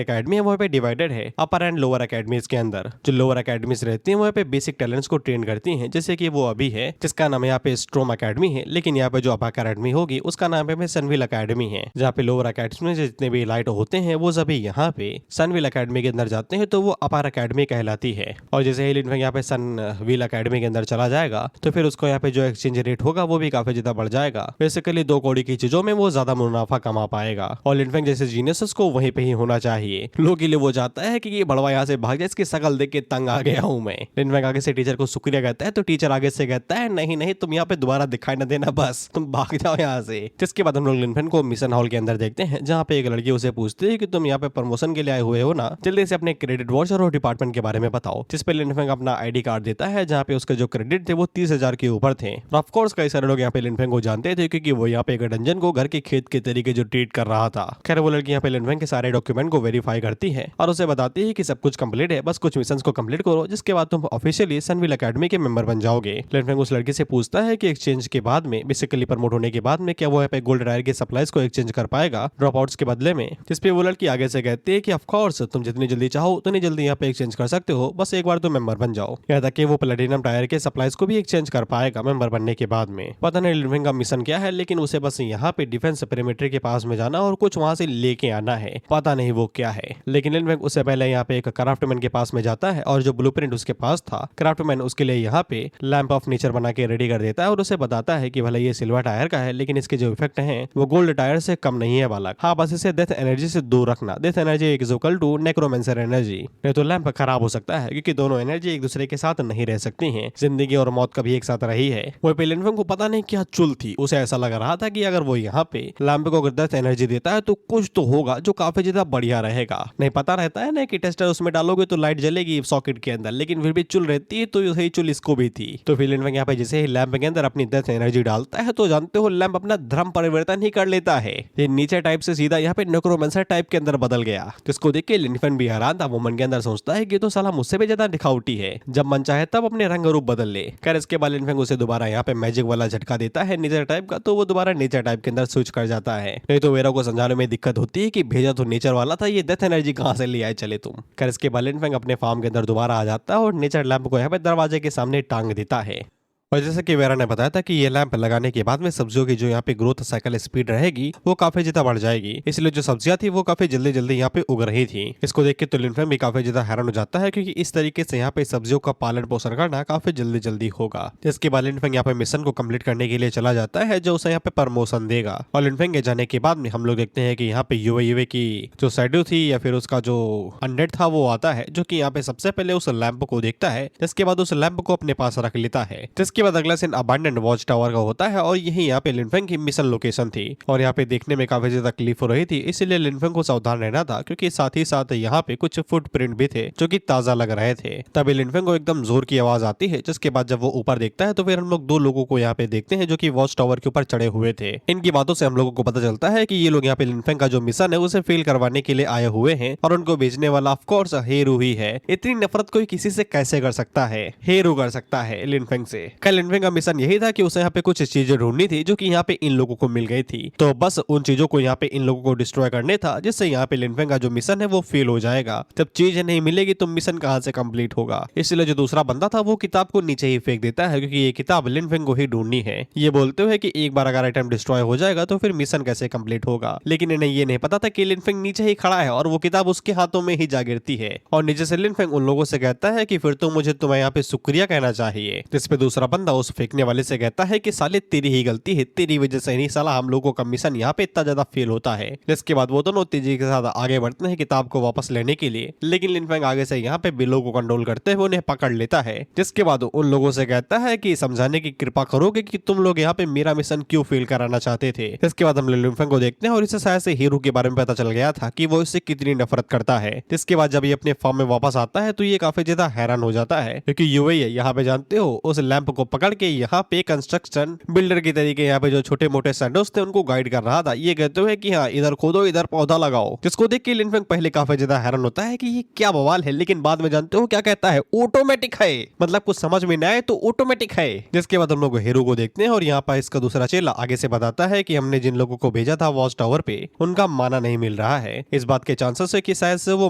[SPEAKER 1] एकेडमी है वहाँ पे डिवाइडेड है अपर एंड लोअर एकेडमीज के अंदर। जो लोअर एकेडमीज रहती है वहाँ पे बेसिक टैलेंट्स को ट्रेन करती है, जैसे कि वो अभी है जिसका नाम यहाँ पे स्ट्रोम अकेडमी है, लेकिन यहाँ पे जो अपर अकेडमी होगी उसका नाम है सनविल अकेडमी है। जहाँ पे लोअर अकेडमी में जितने भी लाइट होते हैं वो सभी यहाँ पे सनविल अकेडमी के अंदर जाते हैं, तो वो अपर अकेडमी कहलाती है। और जैसे ही लिनफेंग यहाँ पे सनविल अकेडमी के अंदर चला जाएगा तो फिर उसको यहाँ पे जो एक्सचेंज रेट होगा वो भी काफी ज्यादा बढ़ जाएगा। बेसिकली 2 कौड़ी की चीजों में वो ज्यादा मुनाफा कमा पाएगा और लिनफेंग जैसे जीनियस को वहीं पे ही होना चाहिए। लोग के लिए वो चाहता है कि ये बड़वा यहाँ से भाग जाए, इसकी शकल देख के तंग आ गया हूँ मैं। लिनफेंग आगे से टीचर को शुक्रिया कहता है, तो टीचर आगे से कहता है नहीं नहीं तुम यहाँ पे दोबारा दिखाई न देना, बस तुम भाग जाओ यहाँ से। जिसके बाद हम लोग लिनफेंग को मिशन हॉल के अंदर देखते हैं, जहाँ पे एक लड़की उसे पूछती है कि तुम यहाँ पे प्रमोशन के लिए आए हुए हो ना, जल्दी से अपने क्रेडिट वॉचर और डिपार्टमेंट के बारे में बताओ। जिस पे लिनफेंग अपना आईडी कार्ड देता है, जहाँ पे उसके जो क्रेडिट थे वो 30,000 के ऊपर थे। ऑफ कोर्स कई सारे लोग यहाँ पे लिनफेंग को जानते थे क्योंकि वो यहाँ पे एक डंजन को घर के खेत के तरीके जो ट्रीट कर रहा था। खैर वो लड़की यहाँ पे लिनफेंग के सारे डॉक्यूमेंट को वेरीफाई करती है और उसे बताती है कि सब कुछ कंप्लीट है, बस कुछ मिशंस को कंप्लीट करो, जिसके बाद तुम ऑफिशियली सनविल एकेडमी के मेंबर बन जाओगे। लिनफेंग उस लड़की से पूछता है कि एक्सचेंज के बाद में, बेसिकली प्रमोट होने के बाद में, क्या वो यहाँ पे गोल्ड टायर के सप्लाईज को एक्सचेंज कर पाएगा ड्रॉप आउट्स के बदले में। जिसपे वो लड़की आगे से कहती है कि ऑफ कोर्स तुम जितनी जल्दी चाहो उतनी जल्दी यहाँ पे एक्सचेंज कर सकते हो, बस एक बार तुम मेंबर बन जाओ। यहाँ तक कि वो प्लेटिनम टायर के सप्लाईज को भी एक्सचेंज कर पाएगा मेंबर बनने के बाद में। पता नहीं लिनफेंग का मिशन क्या है, लेकिन उसे बस यहाँ पे डिफेंस पेरिमीटर के पास में जाना और कुछ वहां से लेके आना है, पता नहीं वो क्या है। लेकिन लिनफेंग उससे पहले यहाँ पे एक क्राफ्टमैन के पास में जाता है और जो ब्लूप्रिंट उसके पास था, क्राफ्टमैन उसके लिए यहाँ पे लैंप ऑफ नेचर बना के रेडी कर देता है और उसे बताता है कि भले ये सिल्वर टायर का है लेकिन इसके जो इफेक्ट हैं वो गोल्ड टायर से कम नहीं है बालक। हाँ बस इसे डेथ एनर्जी से दूर रखना। Death energy equal to necromancer energy, नहीं तो लैंप खराब हो सकता है क्योंकि दोनों एनर्जी एक दूसरे के साथ नहीं रह सकती हैं। जिंदगी और मौत कभी एक साथ रही है। वो पे लिनफेंग को पता नहीं क्या चुल थी, उसे ऐसा लग रहा था कि अगर वो यहाँ पे लैंप को डेथ एनर्जी देता है तो कुछ तो होगा जो काफी ज्यादा बढ़िया रहेगा। नहीं पता रहता है ना कि टेस्टर उसमें डालोगे तो लाइट जलेगी सॉकेट के अंदर, लेकिन फिर भी चुल रहती है तो यही चुल इसको भी थी। तो फिर लिनफेंग यहाँ पे जैसे ही लैंप के अंदर अपनी डेथ एनर्जी डालता है तो जानते हो लैंप अपना धर्म परिवर्तन ही कर लेता है। ये नीचे टाइप से सीधा यहाँ पे नेक्रोमेंसर टाइप के अंदर बदल गया। जिसको देख के लिनफेंग भी हैरान था। वो मन के अंदर सोचता है कि तो साला मुझसे भी ज्यादा दिखावटी है, जब मन चाहे तब अपने रंग रूप बदल ले। खैर इसके बाद लिनफेंग उसे दोबारा यहाँ पे मैजिक वाला झटका देता है नेचर टाइप का, तो वो दोबारा नेचर टाइप के अंदर स्विच कर जाता है। नहीं तो वेरा को समझाने में दिक्कत होती है कि भेजा तो नेचर वाला था, ये डेथ एनर्जी कहाँ से ले आए चले तुम। खैर इसके बाद लिनफेंग अपने फार्म के अंदर दोबारा आ जाता है और नेचर लैंप को यहाँ पे दरवाजे के सामने टांग देता है। और जैसे कि वेरा ने बताया था कि ये लैंप लगाने के बाद में सब्जियों की जो यहाँ पे ग्रोथ साइकिल स्पीड रहेगी वो काफी ज्यादा बढ़ जाएगी, इसलिए जो सब्जियां थी वो काफी जल्दी जल्दी यहाँ पे उग रही थी। इसको देख के तो लिनफेंग भी काफी ज्यादा हैरान हो जाता है क्योंकि इस तरीके से यहाँ पे सब्जियों का पालन पोषण करना काफी जल्दी जल्दी होगा। जिसके बाद लिनफेंग यहाँ पे मिशन को कम्प्लीट करने के लिए चला जाता है जो उसे यहाँ पे प्रमोशन देगा। और लिनफेंग के जाने के बाद में हम लोग देखते हैं कि यहाँ पे यूवे की जो शैडो थी या फिर उसका जो अनडेड था वो आता है, जो की यहाँ पे सबसे पहले उस लैंप को देखता है। जिसके बाद उस लैंप को अपने पास रख लेता है। जिसके बाद अगला सीन अबंडेंट वॉच टावर का होता है और यही यहाँ पे लिनफेंग की मिशन लोकेशन थी और यहाँ पे देखने में काफी ज्यादा तकलीफ हो रही थी, इसलिए लिनफेंग को सावधान रहना था क्योंकि साथ ही साथ यहाँ पे कुछ फुटप्रिंट भी थे जो कि ताजा लग रहे थे। तभी लिनफेंग को एकदम जोर की आवाज आती है। जिसके बाद जब वो ऊपर देखता है तो फिर हम लोग 2 लोगों को यहाँ पे देखते हैं जो कि वॉच टावर के ऊपर चढ़े हुए थे। इनकी बातों से हम लोगों को पता चलता है कि ये लोग यहाँ पे लिनफेंग का जो मिशन है उसे फेल करवाने के लिए आए हुए हैं और उनको भेजने वाला ऑफ कोर्स हेरू ही है। इतनी नफरत कोई किसी से कैसे कर सकता है? हेरू कर सकता है लिनफेंग से। कल लिनफेंग का मिशन यही था कि उसे यहाँ पे कुछ चीजें ढूंढनी थी जो कि यहाँ पे इन लोगों को मिल गई थी, तो बस उन चीजों को यहाँ पे इन लोगों को डिस्ट्रॉय करने था, जिससे यहाँ पे लिनफेंग का जो मिशन है वो फेल हो जाएगा। जब चीज नहीं मिलेगी तो मिशन कहाँ से कंप्लीट होगा। इसलिए जो दूसरा बंदा था वो किताब को नीचे ही फेंक देता है क्योंकि ये किताब लिनफेंग को ही ढूंढनी है। ये बोलते हुए कि एक बार अगर आइटम डिस्ट्रॉय हो जाएगा तो फिर मिशन कैसे कंप्लीट होगा। लेकिन इन्हें ये नहीं पता था कि लिनफेंग नीचे ही खड़ा है और वो किताब उसके हाथों में ही जा गिरती है और नीचे से लिनफेंग उन लोगों से कहता है कि फिर तो मुझे तुम्हें यहाँ पे शुक्रिया कहना चाहिए। जिसपे दूसरा बंदा उस फेंकने वाले से कहता है कि साले तेरी ही गलती है, तेरी वजह से नहीं साला हम लोगों का मिशन यहाँ पे इतना ज्यादा फेल होता है। जिसके बाद वो दोनों तेजी के साथ आगे बढ़ते हैं किताब को वापस लेने के लिए, लेकिन लिनफेंग आगे से यहाँ पे बिलो को कंट्रोल करते हुए उन्हें पकड़ लेता है। जिसके बाद उन लोगों से कहता है कि समझाने की कृपा करोगे कि तुम लोग यहाँ पे मेरा मिशन क्यों फेल कराना चाहते थे। इसके बाद हम लिनफेंग को देखते हैं और इसे शायद से हीरो के बारे में पता चल गया था कि वो इससे कितनी नफरत करता है। जिसके बाद जब ये अपने फॉर्म में वापस आता है तो ये काफी ज्यादा हैरान हो जाता है क्योंकि यूवी यहाँ पे जानते हो उस लैंप को पकड़ के यहाँ पे कंस्ट्रक्शन बिल्डर की तरीके यहाँ पे जो छोटे मोटे सैंडोस थे उनको गाइड कर रहा था, ये कहते हुए कि हाँ इधर खोदो इधर पौधा लगाओ। जिसको देख के लिन फेंग पहले काफी ज्यादा हैरान होता है कि ये क्या बवाल है, लेकिन बाद में जानते हो क्या कहता है, ऑटोमेटिक है। मतलब कुछ समझ में ना आए तो ऑटोमेटिक है। जिसके बाद हम लोग हीरो को देखते हैं और यहाँ पर इसका दूसरा चेला आगे से बताता है कि हमने जिन लोगों को भेजा था वॉच टावर पे उनका माना नहीं मिल रहा है। इस बात के चांसेस है कि शायद से वो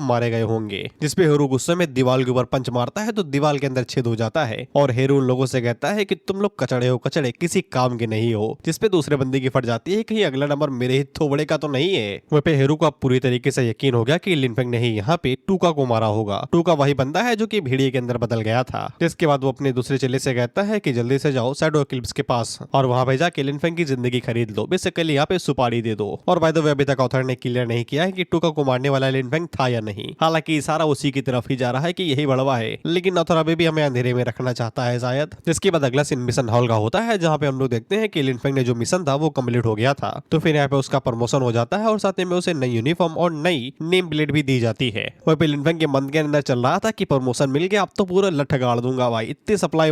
[SPEAKER 1] मारे गए होंगे। जिसपे हीरो गुस्से में दीवार के ऊपर पंच मारता है तो दीवार के अंदर छेद हो जाता है और हीरो उन लोगों से कहता है कि तुम लोग कचड़े हो, कचड़े किसी काम के नहीं हो। जिसपे दूसरे बंदे की फट जाती है कहीं अगला नंबर मेरे ही थोबड़े का तो नहीं है। वह पे हीरो को अब पूरी तरीके से यकीन हो गया कि लिन फेंग ने ही यहाँ पे टूका को मारा होगा। टूका वही बंदा है जो कि भेड़िए के अंदर बदल गया था। जिसके बाद वो अपने दूसरे चेले से कहता है कि जल्दी से जाओ शैडो इक्लिप्स के पास और वहां पे जाके लिन फेंग की जिंदगी खरीद लो, बेसिकली यहाँ पे सुपारी दे दो। और बाय द वे अभी तक ऑथर ने क्लियर नहीं किया है कि टूका को मारने वाला लिन फेंग था या नहीं। हालांकि इशारा उसी की तरफ ही जा रहा है कि यही बड़वा है, लेकिन ऑथर अभी भी हमें अंधेरे में रखना चाहता है शायद। जिसके बाद अगला सीन मिशन हॉल का होता है जहाँ पे हम लोग देखते हैं कि लिन फेंग ने जो मिशन था वो कम्प्लीट हो गया था। तो फिर यहाँ पे उसका प्रमोशन हो जाता है और साथ में उसे नई यूनिफॉर्म और नई नेम प्लेट भी दी जाती है। वहीं पे लिन फेंग के मन के अंदर चल रहा था कि प्रमोशन मिल गया, अब तो पूरा लठ गाड़ दूंगा भाई, इतनी सप्लाई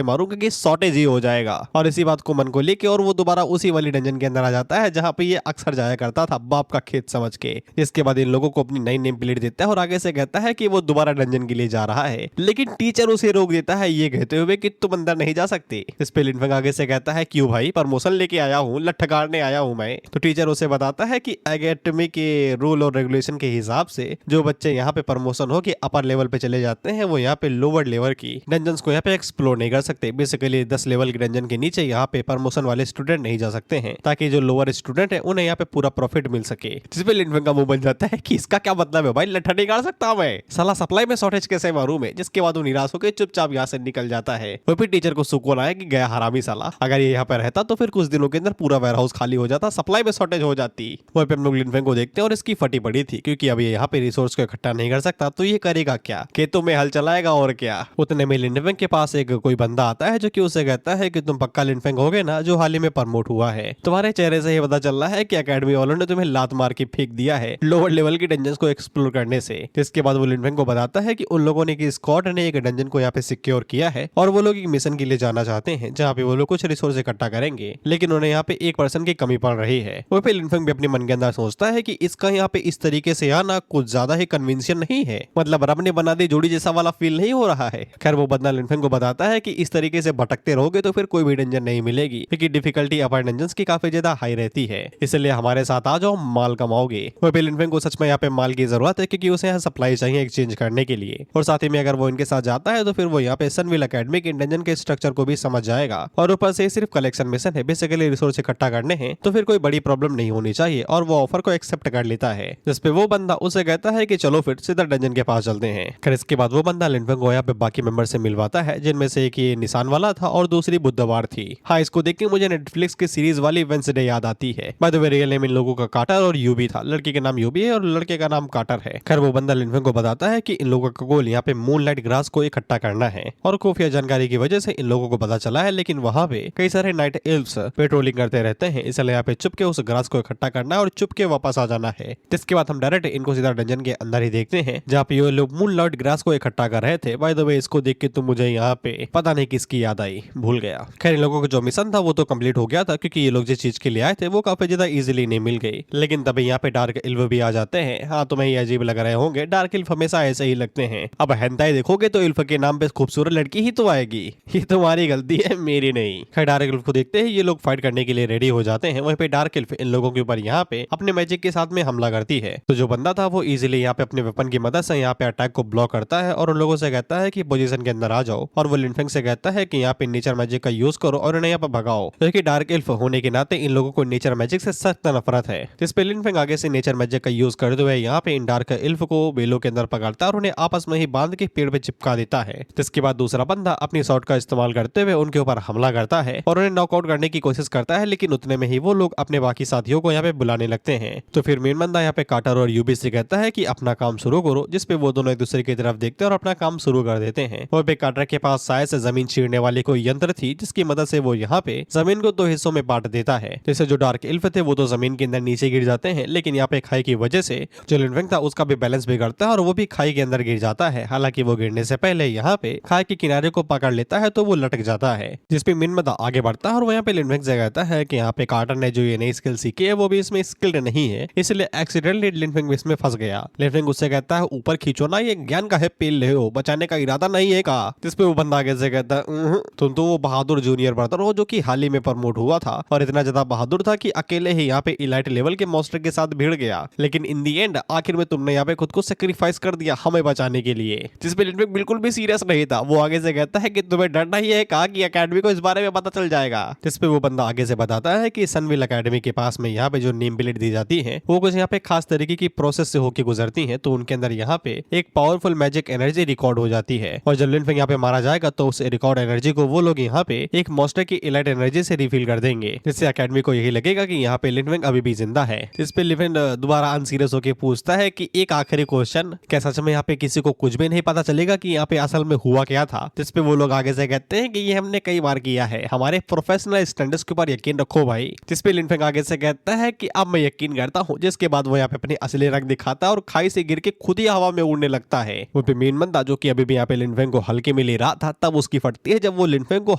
[SPEAKER 1] मारूंगा कि शॉर्टेज ही हो जाएगा। और इसी बात को मन को लेके और वो दोबारा उसी वाली डंजन के अंदर आ जाता है जहाँ पे ये अक्सर जाया करता था बाप का खेत समझ के। जिसके बाद इन लोगों को अपनी नई नेम प्लेट देता है और आगे से कहता है कि वो दोबारा डंजन के लिए जा रहा है, लेकिन टीचर उसे रोक देता है ये कहते हुए कि तुम अंदर नहीं जा सकते। इस पे लिन फेंग आगे से कहता है क्यों भाई, प्रमोशन लेके आया हूँ, लठ गाड़ने आया हूँ मैं। तो टीचर उसे बताता है कि एकेडमी के रूल और रेगुलेशन के हिसाब से जो बच्चे यहाँ पे प्रमोशन हो के अपर लेवल पे चले जाते हैं वो यहाँ पे लोअर लेवल की डंजन्स को यहाँ पे एक्सप्लोर नहीं कर सकते। बेसिकली 10 लेवल की डंजन के नीचे यहाँ पे प्रमोशन वाले स्टूडेंट नहीं जा सकते हैं, ताकि जो लोअर स्टूडेंट है उन्हें यहाँ पे पूरा प्रॉफिट मिल सके। जिसपे लिन फेंग का मुंह बन जाता है कि इसका क्या मतलब है भाई, लठा नहीं गाड़ सकता मैं, साला सप्लाई में शॉर्टेज कैसे मारूं मैं। जिसके बाद वो निराश होकर चुपचाप यहाँ से निकल जाता है। वो फिर टीचर को सुकून आया कि गया हरामी साला, अगर ये यहाँ पे रहता तो फिर कुछ दिनों के अंदर पूरा वेयर हाउस खाली हो जाता, सप्लाई में शॉर्टेज हो जाती। वहीं पे हम लोग लिन फेंग को देखते हैं और इसकी फटी पड़ी थी क्योंकि अब ये यहाँ पे रिसोर्स को इकट्ठा नहीं कर सकता, तो ये करेगा क्या, खेतों में हल चलाएगा और क्या। उतने में लिन फेंग के पास एक कोई बंदा आता है जो कि उसे कहता है कि तुम पक्का लिन फेंग होगे ना जो हाल ही में प्रमोट हुआ है, तुम्हारे चेहरे से ये पता चल रहा है कि एकेडमी वालों ने तुम्हें लात मार के फेंक दिया है लोअर लेवल की डंजन को एक्सप्लोर करने से। जिसके बाद वो लिन फेंग को बताता है कि उन लोगों ने की स्क्वाड ने एक डंजन को यहाँ पे सिक्योर किया है और वो लोग एक मिशन के लिए जाना चाहते हैं जहाँ पे वो लोग कुछ रिसोर्स इकट्ठा करेंगे, लेकिन उन्हें यहाँ पे एक पर्सन की कमी पड़ रही है। वो पे लिन फेंग भी अपने मन के अंदर सोचता है कि इसका यहाँ पे इस तरीके से आना कुछ ज्यादा ही कन्विंसियन नहीं है, मतलब रब ने बना दी जोड़ी जैसा वाला फील नहीं हो रहा है। खैर वो बंदा लिन फेंग को बताता है कि इस तरीके से भटकते रहोगे तो फिर कोई भी डंजन नहीं मिलेगी क्योंकि डिफिकल्टी अपर डंजन की काफी ज्यादा हाई रहती है, इसलिए हमारे साथ आ जाओ, माल कमाओगे। वो पे लिन फेंग को सच में यहाँ पे माल की जरूरत है क्योंकि उसे यहाँ सप्लाई चाहिए एक्सचेंज करने के लिए, और साथ ही में अगर वो इनके साथ जाता है तो फिर वो यहाँ पे सनविल एकेडमी के डंजन के स्ट्रक्चर को भी समझ जाएगा। और ऊपर से सिर्फ कलेक्शन मिशन है, बेसिकली रिसोर्स इकट्ठा करने हैं, तो फिर कोई बड़ी प्रॉब्लम नहीं होनी चाहिए और वो ऑफर को एक्सेप्ट कर लेता है। जिसपे वो बंदा उसे कहता है कि चलो फिर सीधा डंजन के पास चलते हैं। खैर इसके बाद वो बंदा लिन फेंग को यहाँ पे बाकी मेंबर से मिलवाता है, जिनमें से एक ये निशान वाला था और दूसरी बुधवार थी। हाँ, इसको देख के मुझे नेटफ्लिक्स की सीरीज वाली वेंसडे याद आती है। By the way real name in लोगों का कार्टर और यूबी था, लड़की का नाम यूबी है और लड़के का नाम कार्टर है। खैर वो बंदा लिन फेंग को बताता है कि इन लोगों का गोल यहाँ पे मूनलाइट ग्रास को इकट्ठा करना है और खुफिया जानकारी की वजह से इन लोगों को पता चला है, लेकिन वहाँ पे कई सारे नाइट एल्व्स पेट्रोलिंग करते रहते हैं, इसलिए यहाँ पे चुप के उस ग्रास को इकट्ठा करना है और चुप के वापस आ जाना है। जिसके बाद हम डायरेक्ट इनको सीधा डंजन के अंदर ही देखते हैं जहाँ पे ये लोग मूनलाइट ग्रास को इकट्ठा कर रहे थे। बाय द वे इसको देख के तो मुझे यहाँ पे पता नहीं किसकी याद आई, भूल गया। खैर इन लोगों का जो मिशन था वो तो कंप्लीट हो गया था क्योंकि ये लोग जिस चीज के लिए आए थे वो काफी ज्यादा इजीली नहीं मिल गई, लेकिन तभी यहाँ पे डार्क इल्फ भी आ जाते हैं। हाँ, तुम्हें ये अजीब लग रहे होंगे, डार्क इल्फ हमेशा ऐसे ही लगते हैं। अब हेंटाई देखोगे तो इल्फ के नाम पे खूबसूरत लड़की ही तो आएगी, ये तुम्हारी गलती है मेरी नहीं। खैर डार्क इल्फ को देखते ही ये लोग फाइट करने के लिए रेडी हो जाते हैं। वहीं पे डार्क इल्फ इन लोगों के ऊपर यहाँ पे अपने मैजिक के साथ में हमला करती है। तो जो बंदा था वो इजीली यहाँ पे अपने वेपन की मदद से यहाँ पे अटैक को ब्लॉक करता है और उन लोगों से कहता है कि पोजीशन के अंदर आ जाओ, और वो लिन फेंग से कहता है कि यहाँ पे नेचर मैजिक का यूज करो और इन्हें यहाँ पे भगाओ, क्योंकि डार्क इल्फ होने के नाते इन लोगों को नेचर मैजिक से सख्त नफरत है। जिस पे लिन फेंग आगे से नेचर मैजिक का यूज करते हुए यहाँ पे इन डार्क इल्फ को बेलों के अंदर पकड़ता है और उन्हें आपस में ही बांध के पेड़ पे चिपका देता है। जिसके बाद दूसरा बंदा अपनी शॉट का इस्तेमाल करते हुए उनके ऊपर हमला करता है और उन्हें नॉकआउट करने की कोशिश करता है, लेकिन उतने में ही वो लोग अपने बाकी साथियों को यहाँ पे बुलाने लगते हैं। तो फिर मेन बंदा यहाँ पे कार्टर और यूबी से कहता है कि अपना काम शुरू करो, जिसपे वो दोनों एक दूसरे की तरफ देखते हैं और अपना काम शुरू कर देते हैं। वहीं पे कार्टर के पास शायद से जमीन चीरने वाली कोई यंत्र थी जिसकी मदद से वो यहाँ पे जमीन को 2 हिस्सों में बांट देता है। जैसे जो डार्क इल्फ थे वो तो जमीन के अंदर नीचे गिर जाते हैं, लेकिन यहाँ पे खाई की वजह से जो लिन फेंग था उसका भी बैलेंस बिगड़ता है और वो भी खाई के अंदर गिर जाता है। हालांकि वो गिरने से पहले यहाँ पे खाई के किनारे को पकड़ लेता है तो वो लटक जाता है, जिसपे मिनमदा आगे बढ़ता है और वो यहाँ पे लिनफेंग से कहता है कि यहाँ पे कार्टर ने जो ये नई स्किल सीखी है वो भी इसमें स्किल्ड नहीं है, इसलिए एक्सीडेंटली लिनफेंग इसमें फंस गया। लिनफेंग उससे कहता है ऊपर खींचो ना, ये ज्ञान का है पेल ले हो, बचाने का इरादा नहीं है का। जिसपे वो बंदा आगे से कहता है तुम तो वो बहादुर जूनियर ब्रदर हो जो कि हाल ही में प्रमोट हुआ था और इतना ज्यादा बहादुर था कि अकेले ही यहाँ पे इलाइट लेवल के मॉन्स्टर के साथ भिड़ गया, लेकिन इन दी एंड आखिर में तुमने यहाँ पे खुद को सेक्रीफाइस कर दिया हमें बचाने के लिए। जिसपे लिनफेंग बिल्कुल भी सीरियस नहीं था, वो आगे से कहता है कि तुम्हें डरना ही है कहा कि एकेडमी को इस बारे में पता चल जाएगा। जिसपे वो बंदा आगे से बताता है कि सनविल एकेडमी के पास में यहाँ पे जो नेम प्लेट दी जाती है वो कुछ यहाँ पे खास तरीके की प्रोसेस से होकर गुजरती है, तो उनके अंदर यहाँ पे एक पावरफुल मैजिक एनर्जी रिकॉर्ड हो जाती है और जब लिनफेंग यहाँ पे मारा जाएगा तो उस रिकॉर्ड एनर्जी को वो लोग यहाँ पे एक मॉन्स्टर की इलाइट एनर्जी से रिफिल कर देंगे, जिससे एकेडमी को यही लगेगा कि यहाँ पे लिनफेंग अभी भी जिंदा है। इस पे लिनफेंग दोबारा अनसीरियस होकर पूछता है कि एक आखिरी क्वेश्चन, क्या सच में यहाँ पे किसी को कुछ भी नहीं पता चलेगा कि यहाँ पे असल में हुआ क्या था? जिसपे वो लोग आगे से कहते हैं कि ये हमने कई बार किया है, हमारे प्रोफेशनल स्टैंडर्ड्स के ऊपर यकीन रखो भाई। जिसपे लिनफेंग आगे से कहता है कि अब मैं यकीन करता हूँ, जिसके बाद वो यहाँ पे अपनी असली रंग दिखाता है और खाई से गिर के खुद ही हवा में उड़ने लगता है। वो पे मेन बंदा जो कि अभी भी यहाँ पे लिनफेंग को हल्के में ले रहा था तब उसकी फटती है जब वो लिनफेंग को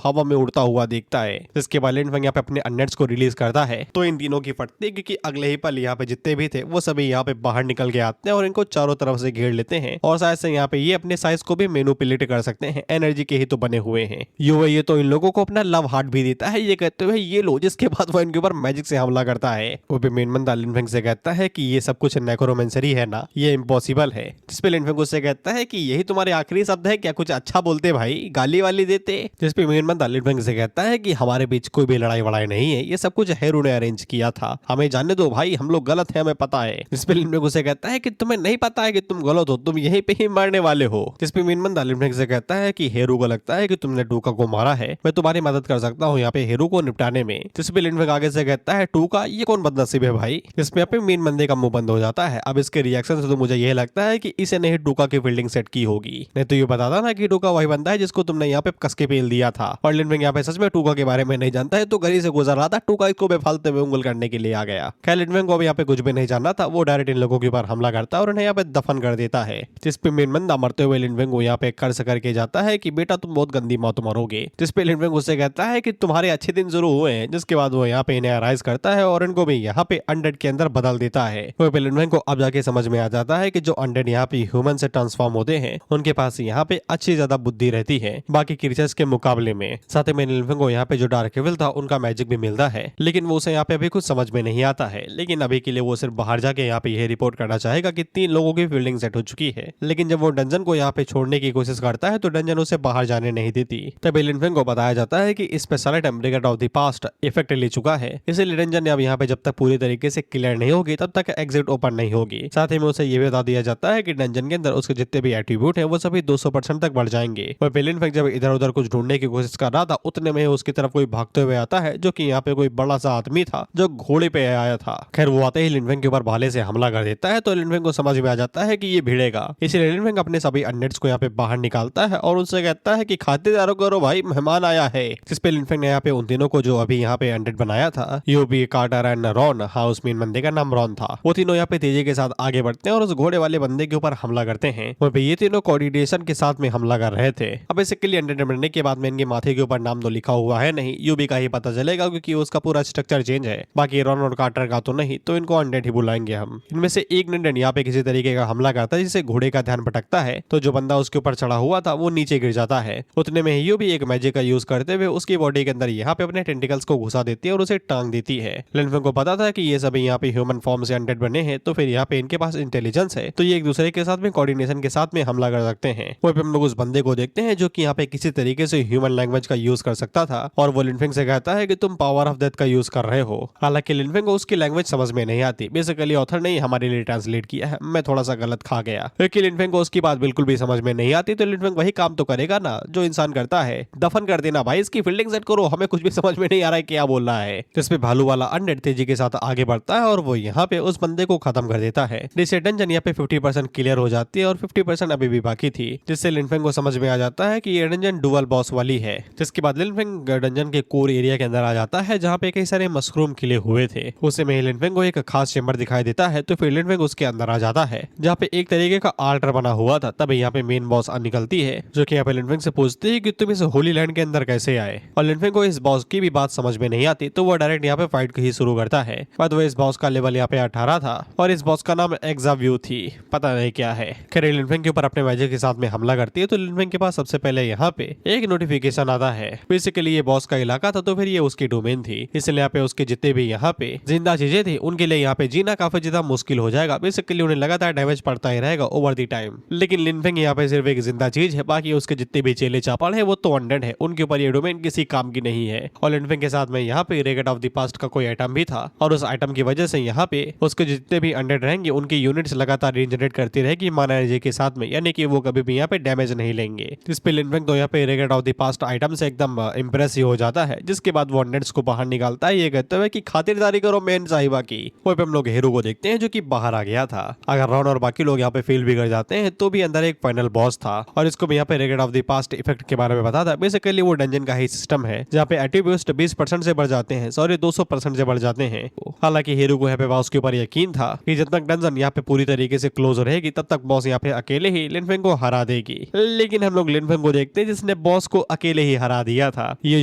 [SPEAKER 1] हवा में उड़ता हुआ देखता है। जिसके बाद लिनफेंग यहाँ पे अपने अननेट्स को रिलीज करता है तो इन तीनों की फटती है, क्योंकि अगले ही पल यहाँ पे जितने भी थे वो सभी यहाँ पे बाहर निकल के आते हैं और इनको चारों तरफ से घेर लेते हैं और शायद से यहाँ पे ये अपने साइज को भी मैनिपुलेट कर सकते हैं, एनर्जी के ही तो बने हुए हैं। ये तो इन लोगों को अपना लव हार्ट भी देता है ये कहते हुए ये लो, जिसके बाद वो इनके ऊपर मैजिक से हमला करता है। वो भी मेन बंदा लिनफेंग से कहता है कि ये सब कुछ नेक्रोमेंसरी है ना, ये इम्पॉसिबल है। जिसपे लिनफेंग उससे कहता है कि यही तुम्हारे आखिरी शब्द है क्या, कुछ अच्छा बोलते भाई, गाली वाली देते। जिसपे मेन बंदा लिनफेंग से कहता है कि हमारे बीच कोई भी लड़ाई वड़ाई नहीं है, ये सब कुछ हेरू ने अरेंज किया था, हमें जानने दो भाई, हम लोग गलत है हमें पता है। जिसपे लिनफेंग उससे कहता है कि तुम्हें नहीं पता है कि तुम गलत हो, तुम यहीं पे ही मरने वाले हो। जिसपे मेन बंदा लिनफेंग से कहता है कि हेरू को लगता है कि तुमने टूका को मारा है, मैं तुम्हारी मदद कर सकता हूँ यहाँ पे हेरू को निपटाने में। जिसपे लिनफेंग आगे से कहता है टूका, ये कौन बदनसीब है भाई। जिसमें यहाँ पे मेन बंदे का मुंह बंद हो जाता है। अब इसके रिएक्शन से तो मुझे यह लगता है कि इसे नहीं टूका की फील्डिंग सेट की होगी, नहीं तो ये बताता ना कि टूका वही बंदा है जिसको तुमने यहाँ पे कस के पेल दिया था। और लिनफेंग यहाँ पे सच में टूका के बारे में नहीं जानता है, तो गली से गुजर रहा था, टूका इसको बेफालतू में उंगल करने के लिए आ गया। खैर लिनफेंग को भी यहाँ पे कुछ भी नहीं जानना था, वो डायरेक्ट इन लोगों के ऊपर हमला करता है और उन्हें यहाँ पे दफन कर देता है। जिसपे मेन बंदा मरते हुए लिनफेंग को यहाँ पे कर्ज करके जाता है कि बेटा तुम बहुत गंदी मौत मरोगे। जिसपे लिनफेंग उससे कहता है कि तुम्हारे अच्छे दिन जरूर हुए हैं। जिसके बाद वो यहाँ पे इन्हें अराइज करता है और इनको भी यहाँ पे अनडेड के अंदर बदल देता है। वो लिनफेंग को अब जाके समझ में आ जाता है कि जो अनडेड यहाँ पे ह्यूमन से ट्रांसफॉर्म होते हैं उनके पास यहाँ पे अच्छी ज्यादा बुद्धि रहती है बाकी क्रीचर्स के मुकाबले में। साथ ही लिनफेंग को यहाँ पे जो डार्क एविल था उनका मैजिक भी मिलता है, लेकिन वो उसे यहाँ पे अभी कुछ समझ में नहीं आता है। लेकिन अभी के लिए वो सिर्फ बाहर जाके यहाँ पे यह रिपोर्ट करना चाहेगा कि 3 लोगों की फील्डिंग सेट हो चुकी है। लेकिन जब वो डंजन को यहाँ पे छोड़ने की कोशिश करता है तो डंजन उसे बाहर जाने नहीं देती। तब लिनफेंग को बताया जाता है कि speciality brigade of the past effect ले चुका है, इसलिए डंजन अब यहाँ पे जब तक पूरी तरीके से क्लियर नहीं होगी तब तक एग्जिट ओपन नहीं होगी। साथ ही में उसे ये भी बता दिया जाता है कि डंजन के अंदर उसके जितने भी एट्रीब्यूट है वो सभी 200% तक बढ़ जाएंगे। वह लिनफेंग जब इधर उधर कुछ ढूंढने की कोशिश कर रहा था उतने में उसकी तरफ कोई भागते हुए आता है, जो कि यहाँ पे कोई बड़ा सा आदमी था जो घोड़े पे आया था। खैर वो आते ही लिनफेंग के ऊपर भाले से हमला कर देता है, तो लिनफेंग को समझ में आ जाता है कि ये भिड़ेगा। इसलिए लिनफेंग अपने सभी अनडेड्स को यहाँ पे बाहर निकालता है और उनसे कहता है कि खातिरदारी करो भाई, मेहमान आया है। जिसपे लिनफेंग ने यहाँ पे उन तीनों को जो अभी यहाँ पे अनडेड बनाया था, यूबी, कार्टर एंड रॉन, हाँ उस मेन बंदे का नाम रॉन था, वो तीनों यहाँ पे तेजी के साथ आगे बढ़ते हैं और उस घोड़े वाले बंदे के ऊपर हमला करते हैं। वह ये तीनों कोऑर्डिनेशन के साथ में हमला कर रहे थे। अब बेसिकली अनडेड बनने के बाद में इनके माथे के ऊपर नाम तो लिखा हुआ है नहीं, यूबी का ही पता चलेगा क्योंकि उसका पूरा स्ट्रक्चर चेंज है। बाकी रॉन और कार्टर का तो नहीं, तो इनको अनडेड ही बुलाएंगे हम। इनमें से एक अनडेड यहाँ पे किसी तरीके का हमला करता है जिससे घोड़े का ध्यान भटकता है, तो जो बंदा उसके ऊपर चढ़ा हुआ था वो नीचे गिर जाता है। उतने में यूबी एक मैजिक का यूज करते हुए उसकी बॉडी के अंदर यहाँ पे अपने टेंटिकल्स को घुसा देती है और उसे टांग देती है। लिनफेंग को पता था कि ये सभी यहाँ पे ह्यूमन फॉर्म से अनडेड बने हैं, तो फिर यहाँ पे इनके पास इंटेलिजेंस है, तो ये एक दूसरे के साथ में कोऑर्डिनेशन के साथ में हमला कर सकते हैं। वहीं पे हम लोग उस बंदे को देखते हैं जो कि यहाँ पे किसी तरीके से ह्यूमन लैंग्वेज का यूज कर सकता था और वो लिनफेंग से कहता है कि तुम पावर ऑफ डेथ का यूज कर रहे हो। हालांकि लिनफेंग को उसकी लैंग्वेज समझ में नहीं आती, बेसिकली ऑथर ने हमारे लिए ट्रांसलेट किया है, मैं थोड़ा सा गलत खा गया। क्योंकि लिनफेंग को उसकी बात बिल्कुल भी समझ में नहीं आती, तो लिनफेंग वही काम तो करेगा ना जो इंसान करता है, दफन कर देना भाई, इसकी फील्डिंग सेट करो, हमें कुछ भी समझ में नहीं आ रहा है क्या बोल रहा है। जिसपे भालू वाला अनडेड तेजी के साथ आगे बढ़ता है और वो यहाँ पे उस बंदे को खत्म कर देता है। जिससे डंजन यहाँ पे 50% क्लियर हो जाती है और 50% अभी भी बाकी थी, जिससे लिनफेंग को समझ में आ जाता है कि ये डंजन डुअल बॉस वाली है। जिसके बाद लिनफेंग डंजन के कोर एरिया के अंदर आ जाता है जहाँ पे कई सारे मशरूम खिले हुए थे। उससे में लिनफेंग को एक खास चेंबर दिखाई देता है, तो फिर लिनफेंग उसके अंदर आ जाता है जहाँ पे एक तरीके का आल्टर बना हुआ था। तब यहाँ पे मेन बॉस निकलती है जो कि यहाँ पे लिनफेंग से पूछती पूछती है कि तुम इस होली लैंड के अंदर कैसे आए, और लिनफेंग को इस बॉस की भी बात समझ में नहीं आती, तो वो डायरेक्ट यहाँ पे फाइट ही शुरू करता है। बाद वो इस बॉस का लेवल यहाँ पे 18 था और इस बॉस का नाम एग्जाव्यू थी, पता नहीं क्या है। खैर लिनफेंग के ऊपर अपने मैजिक के साथ में हमला करती है, तो लिनफेंग के पास सबसे पहले यहाँ पे एक नोटिफिकेशन आता है। बेसिकली ये बॉस का इलाका था, तो फिर ये उसकी डोमेन थी, इसलिए यहाँ पे उसके जितने भी यहाँ पे जिंदा चीजें थी उनके लिए यहाँ पे जीना काफी ज्यादा मुश्किल हो जाएगा। बेसिकली उन्हें लगातार डैमेज पड़ता ही रहेगा ओवर द टाइम। लेकिन लिनफेंग यहाँ पे सिर्फ एक जिंदा चीज है, बाकी उसके जितने भी चेले चापाल है वो तो अनडेड है, उनके ऊपर ये डोमेन किसी काम की नहीं है। और लिनफेंग के साथ में यहाँ पे रेगेट ऑफ द पास्ट का कोई आइटम भी था, और उस आइटम की वजह से यहाँ पे उसके जितने भी अनडेड रहेंगे उनकी यूनिट्स लगातार रीजनरेट करती रहेगी माना एनर्जी के साथ में, यानी कि वो कभी भी यहाँ पे डैमेज नहीं लेंगे। इस पे लिनफेंग तो यहाँ पे रेगेट ऑफ द पास्ट आइटम से एकदम इंप्रेस हो जाता है, जिसके बाद वो अनडेड्स को बाहर निकालता है, ये कहते हुए कि खातिरदारी करो मेन साहिबा की। वहीं पे हम लोग हीरो को देखते हैं जो कि बाहर आ गया था। अगर रॉन और बाकी लोग यहाँ पे फील भी कर जाते हैं तो भी अंदर एक फाइनल बॉस था, और इसको भी यहाँ पे रेगेट ऑफ द पास्ट इफेक्ट के बारे में बता था। बेसिकली वो डंजन का ही सिस्टम है जहाँ पे एट्रीब्यूट्स 20% से बढ़ जाते हैं, सॉरी 200% से बढ़ जाते हैं। हालांकि हीरो को यहाँ पे बॉस के ऊपर यकीन था कि जब तक डंजन यहाँ पे पूरी तरीके से क्लोज रहेगी तब तक बॉस यहाँ पे अकेले ही लिनफेंग को हरा देगी। लेकिन हम लोग लिनफेंग को देखते हैं जिसने बॉस को अकेले ही हरा दिया था। ये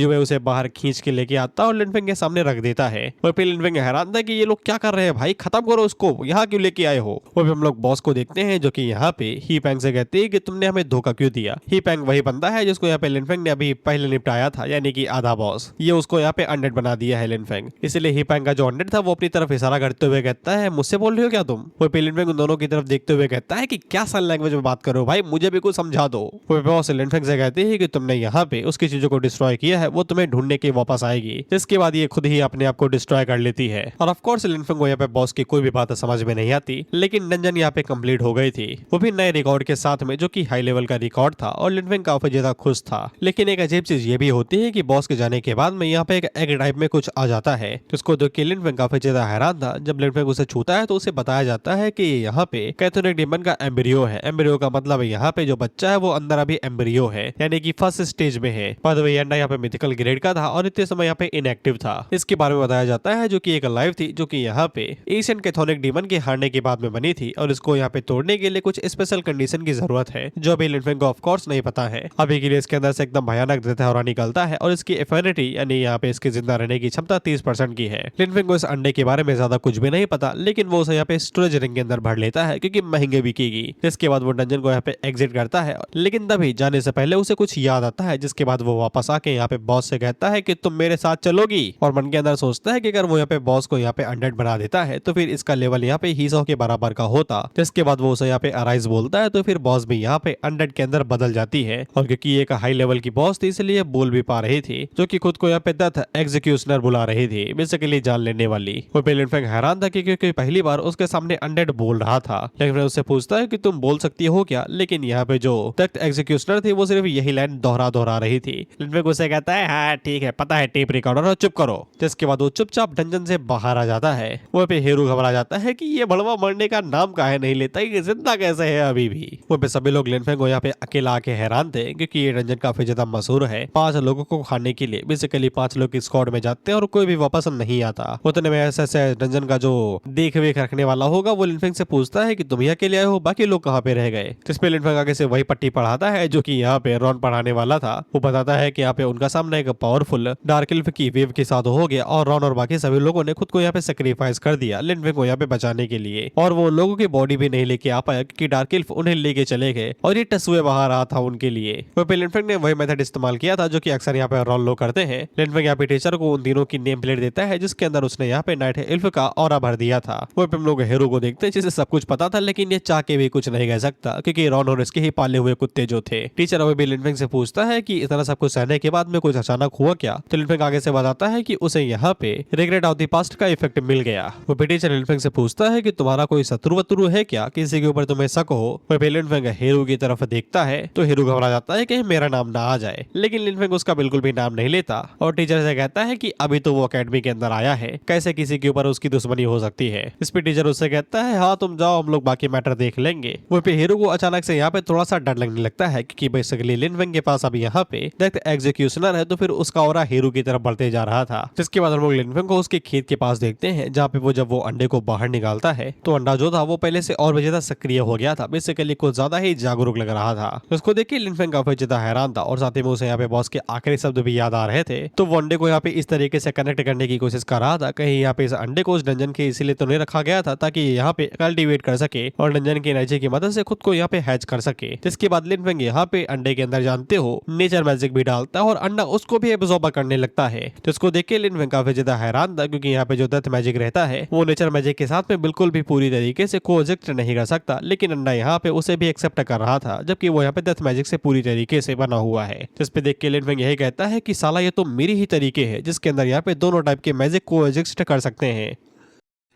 [SPEAKER 1] जो है उसे बाहर खींच के लेके आता और लिनफेंग के सामने रख देता है, और फिर लिनफेंग हैरान था कि ये लोग क्या कर रहे हैं भाई, खत्म करो उसको, यहाँ क्यों लेके आए हो। और हम लोग बॉस को देखते हैं जो कि यहाँ पे ही पैंग से कहते हैं कि तुमने हमें धोखा क्यों दिया। ही पैंग वही बंदा है जिसको यहाँ पे लिनफेंग ने अभी पहले निपटाया था, यानी कि आधा बॉस। ये उसको यहाँ पे अनडेड बना दिया है लिनफेंग, इसलिए ही पैंग का जो अनडेड था वो अपनी तरफ इशारा करते हुए कहता है मुझसे बोल रहे हो क्या तुम। वो लिनफेंग उन दोनों की तरफ देखते हुए कहता है कि क्या सन लैंग्वेज में बात करो भाई, मुझे भी कुछ समझा दो। वो बॉस लिनफेंग से कहते हैं कि तुमने यहाँ पे उसकी चीजों को डिस्ट्रॉय किया है, वो तुम्हें ढूंढने के वापस आएगी। जिसके बाद ये खुद ही अपने आप को डिस्ट्रॉय कर लेती है, और ऑफ कोर्स लिनफेंग को यहाँ पे बॉस की कोई भी बात समझ में नहीं आती। लेकिन डंजन यहाँ पे कंप्लीट हो गई थी, वो भी नए रिकॉर्ड के साथ में जो कि हाई लेवल का रिकॉर्ड था, और लिनफेंग काफी ज्यादा खुश था। लेकिन एक अजीब चीज ये भी होती है कि बॉस के जाने के बाद में यहाँ पे एक एग टाइप में कुछ आ जाता है, जिसको देख के लिनफेंग काफी ज्यादा हैरान था। जब लिनफेंग उसे छूता है तो उसे बताया जाता है कि यहाँ पे कैथोनिक डीमन का एम्ब्रियो है। एम्ब्रियो का मतलब यहाँ पे जो बच्चा है वो अंदर अभी एम्ब्रियो है, यानी कि फर्स्ट स्टेज में है। बाद में अंडा यहाँ पे मिथिकल ग्रेड का था और इतने समय यहाँ पे इनएक्टिव था। इसके बारे में बताया जाता है जो कि एक लाइव थी, जो कि यहाँ पे एशियन कैथोनिक डीमन के हारने के बाद में बनी थी, और इसको यहाँ पे तोड़ने के लिए कुछ स्पेशल कंडीशन की जरूरत है जो अभी लिनफेंग को ऑफ कोर्स नहीं पता है। अभी के लिए इसके अंदर से एकदम भयानक दहरा निकलता है, और इसकी एफिनिटी यानी यहाँ पे इसके जिंदा रहने की क्षमता 30% की है। लिनफेंग को इस अंडे के बारे में ज्यादा कुछ भी नहीं पता, लेकिन वो उसे यहाँ पे स्टोरेज रिंग के अंदर भर लेता है क्योंकि महंगे बिकेगी। इसके बाद वो डंजन को यहाँ पे एग्जिट करता है, लेकिन तभी जाने से पहले उसे कुछ याद आता है, जिसके बाद वो वापस आके यहाँ पे बॉस से कहता है कि तुम मेरे साथ चलोगी। और मन के अंदर सोचता है कि अगर वो यहाँ पे बॉस को यहाँ पे अनडेड बना देता है तो फिर इसका लेवल यहाँ पे हीसो के बराबर का होता। जिसके बाद वो उसे यहाँ पे अराइज बोलता है, तो फिर बॉस भी यहाँ पे अनडेड के अंदर बदल जाती है, और क्योंकि एक हाई लेवल की बॉस थी इसलिए बोल भी पा रही थी, जो कि खुद को यहाँ पे डेथ एग्जीक्यूशनर बुला रही थी, बेसिकली जान लेने वाली। वो लिनफेंग हैरान था क्योंकि पहली बार उसके सामने अनडेड बोल रहा था। लेकिन उससे पूछता है कि तुम बोल सकती हो क्या, लेकिन यहाँ पे जो डेथ एग्जीक्यूशनर थी वो सिर्फ यही लाइन दोहरा रही थी। लिनफेंग उसे कहता है हाँ ठीक है पता है टेप रिकॉर्डर, और चुप करो। जिसके बाद वो चुपचाप डंजन से बाहर आ जाता है। वो पे हीरो घबरा जाता है कि ये भड़वा मरने का नाम काहे नहीं लेता, ये जिंदा कैसे है अभी भी। वो पे सभी लोग लिनफेंग को यहाँ पे अकेला आके हैरान थे क्योंकि ये डंजन काफी ज्यादा मशहूर है 5 लोगों को खाने के लिए। बेसिकली 5 लोग इस स्क्वाड में जाते हैं और कोई भी वापस नहीं आता। उतने में ऐसे डंजन का जो देख वेख रखने वाला होगा वो लिनफेंग से पूछता है कि तुम यहाँ के लिए आए हो, बाकी लोग कहाँ पे रह गए। जिस पे लिनफेंग आगे से वही पट्टी पढ़ाता है जो कि यहाँ पे रॉन पढ़ाने वाला था। वो बताता है कि यहाँ पे उनका सामना एक पावरफुल डार्क एल्फ की वेव के साथ हो गया, और रॉन और बाकी सभी लोगों ने खुद को यहाँ पे सेक्रीफाइस कर दिया लिनफेंग को यहाँ पे बचाने के लिए, और वो लोगों की बॉडी भी नहीं लेके आ पाया क्योंकि डार्क एल्फ उन्हें लेके चले गए, और ये टसुए बाहर रहा था उनके लिए। वो पे लिनफेंग ने वही मेथड इस्तेमाल किया था जो कि अक्सर यहाँ पे रॉन लोग करते हैं। लिनफेंग यहाँ पे टीचर को उन तीनों की नेम प्लेट देता है जिसके अंदर उसने यहाँ पे नाइट एल्फ का ऑरा भर दिया था। वो पे हम लोग हीरो को देखते हैं जिसे सब कुछ पता था, लेकिन ये चाह के भी कुछ नहीं कह सकता क्योंकि रॉन और इसके ही पाले हुए कुत्ते जो थे। टीचर अभी भी लिनफेंग से पूछता है कि इतना सब कुछ सहने के बाद में कुछ अचानक हुआ क्या, तो लिनफेंग आगे से बताता है कि उसे यहाँ पे रिग्रेट ऑफ द पास्ट का इफेक्ट मिल गया। वो टीचर लिनफेंग से पूछता है कि तुम्हारा कोई शत्रु वत्रु है क्या, किसी के ऊपर तुम्हें शक हो। वो लिनफेंग हीरो की तरफ देखता है तो हीरो घबरा जाता है कि मेरा नाम ना आ जाए, लेकिन लिनफेंग उसका बिल्कुल भी नाम नहीं लेता, और टीचर से कहता है कि अभी तो वो अकेडमी के अंदर आया है, कैसे किसी के ऊपर उसकी दुश्मनी हो सकती है। इस पे टीचर उससे कहता है हाँ तुम जाओ, हम लोग बाकी मैटर देख लेंगे। वो पे हीरो को अचानक से यहाँ पे थोड़ा सा डर लगने लगता है क्योंकि बेसिकली लिनफेंग के पास अभी यहाँ पे डेथ एग्जीक्यूशनर है, तो फिर उसका ऑरा हीरो की तरफ बढ़ते जा रहा था। जिसके बाद हम लोग लिनफेंग को उसके खेत के पास देखते हैं जहाँ पे वो जब वो अंडे को बाहर निकालता है तो अंडा जो था वो पहले से और भी ज्यादा सक्रिय हो गया था, बेसिकली कुछ ज्यादा ही जागरूक लग रहा था। उसको देख के लिनफेंग काफी काफी ज्यादा हैरान था और साथ ही में उसे यहाँ पे बॉस के आखिरी शब्द भी याद आ रहे थे। तो वो अंडे को यहाँ पे इस तरीके से कनेक्ट करने की कोशिश कर रहा था, कहीं यहाँ पे इस अंडे को उस डंजन के इसीलिए तो नहीं रखा गया था ताकि यहाँ पे कल्टीवेट कर सके और डंजन की एनर्जी की मदद से खुद को यहाँ पे हैच कर सके। जिसके बाद लिन फेंग यहाँ पे अंडे के अंदर जानते हो नेचर मैजिक भी डालता है और अंडा उसको भी एब्जॉर्ब करने लगता है। तो इसको देख के लिन फेंग काफी ज्यादा हैरान था, क्योंकि यहाँ पे जो डेथ मैजिक रहता है वो नेचर मैजिक के साथ में बिल्कुल भी पूरी तरीके से कोएग्जिस्ट नहीं कर सकता, लेकिन अंडा यहाँ पे उसे भी एक्सेप्ट कर रहा था, जबकि वो यहाँ पे डेथ मैजिक से पूरी तरीके से बना हुआ है। जिसपे देख के लिन फेंग यही कहता है कि साला ये तो मेरी ही तरीके है जिसके अंदर यहाँ पे दोनों टाइप के मैजिक कोएग्जिस्ट कर सकते हैं।